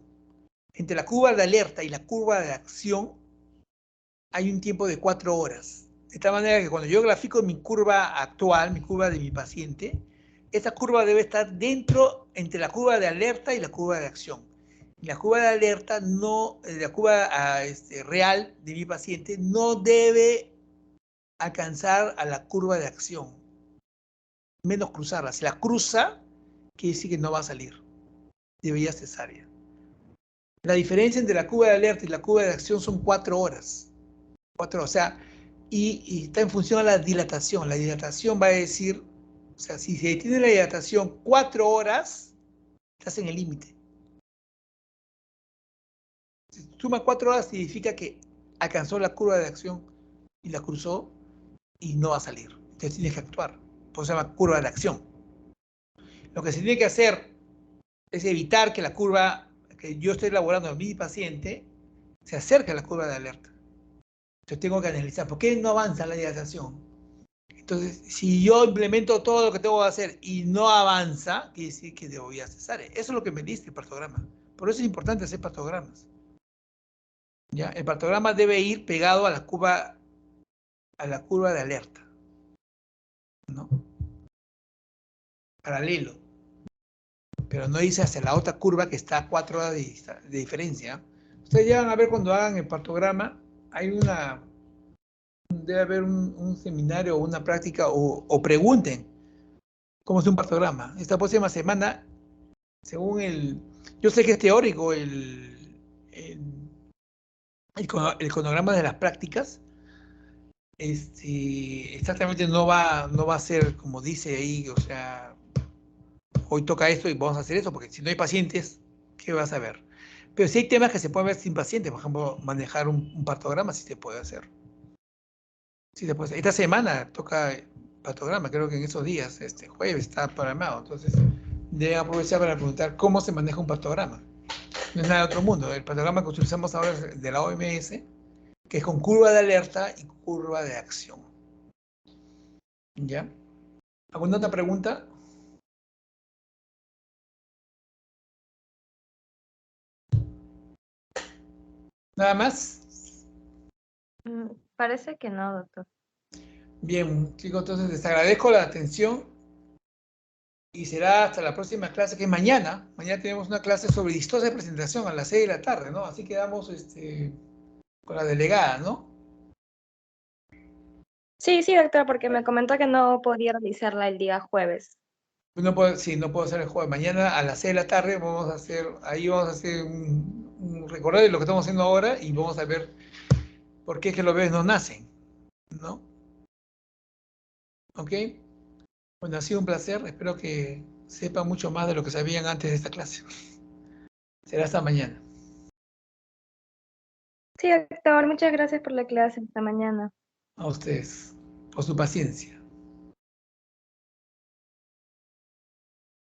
S1: Entre la curva de alerta y la curva de acción hay un tiempo de 4 horas. De tal manera que cuando yo grafico mi curva actual, mi curva de mi paciente, esa curva debe estar dentro, entre la curva de alerta y la curva de acción. La curva de alerta no, la curva real de mi paciente no debe alcanzar a la curva de acción, menos cruzarla. Si la cruza, quiere decir que no va a salir. Debería cesárea. La diferencia entre la curva de alerta y la curva de acción son 4 horas. 4 horas, o sea, y está en función a la dilatación. La dilatación va a decir, o sea, si se detiene la dilatación 4 horas, estás en el límite. Si suma 4 horas, significa que alcanzó la curva de acción y la cruzó y no va a salir. Entonces tienes que actuar. Por eso se llama curva de acción. Lo que se tiene que hacer es evitar que la curva que yo estoy elaborando en mi paciente se acerque a la curva de alerta. Entonces tengo que analizar por qué no avanza la dilatación. Entonces, si yo implemento todo lo que tengo que hacer y no avanza, quiere decir que debo ir a cesárea. Eso es lo que me dice el partograma. Por eso es importante hacer partogramas. ¿Ya? El partograma debe ir pegado a la curva de alerta, ¿no? Paralelo. Pero no irse hacia la otra curva que está a 4 horas de diferencia. Ustedes ya van a ver cuando hagan el partograma, debe haber un seminario o una práctica o pregunten cómo es un partograma. Esta próxima semana, según yo sé que es teórico el cronograma de las prácticas, exactamente no va a ser como dice ahí, o sea, hoy toca esto y vamos a hacer eso, porque si no hay pacientes, ¿qué vas a ver? Pero sí hay temas que se pueden ver sin pacientes, por ejemplo, manejar un partograma sí se puede hacer. Sí se puede hacer. Esta semana toca partograma, creo que en esos días, jueves está programado, entonces deben aprovechar para preguntar cómo se maneja un partograma. No es nada de otro mundo. El partograma que utilizamos ahora es de la OMS, que es con curva de alerta y curva de acción. ¿Ya? ¿Alguna otra pregunta? ¿Nada más?
S2: Parece que no, doctor.
S1: Bien, chicos, entonces les agradezco la atención y será hasta la próxima clase, que es mañana. Mañana tenemos una clase sobre distosia de presentación a las 6 de la tarde, ¿no? Así quedamos con la delegada, ¿no?
S2: Sí, sí, doctor, porque me comentó que no podía realizarla el día jueves.
S1: Sí, no puedo hacer el jueves. Mañana a las 6 de la tarde vamos a hacer un recorrido de lo que estamos haciendo ahora y vamos a ver por qué es que los bebés no nacen, ¿no? ¿Ok? Bueno, ha sido un placer. Espero que sepan mucho más de lo que sabían antes de esta clase. Será hasta mañana.
S2: Sí, doctor, muchas gracias por la clase esta mañana.
S1: A ustedes, por su paciencia.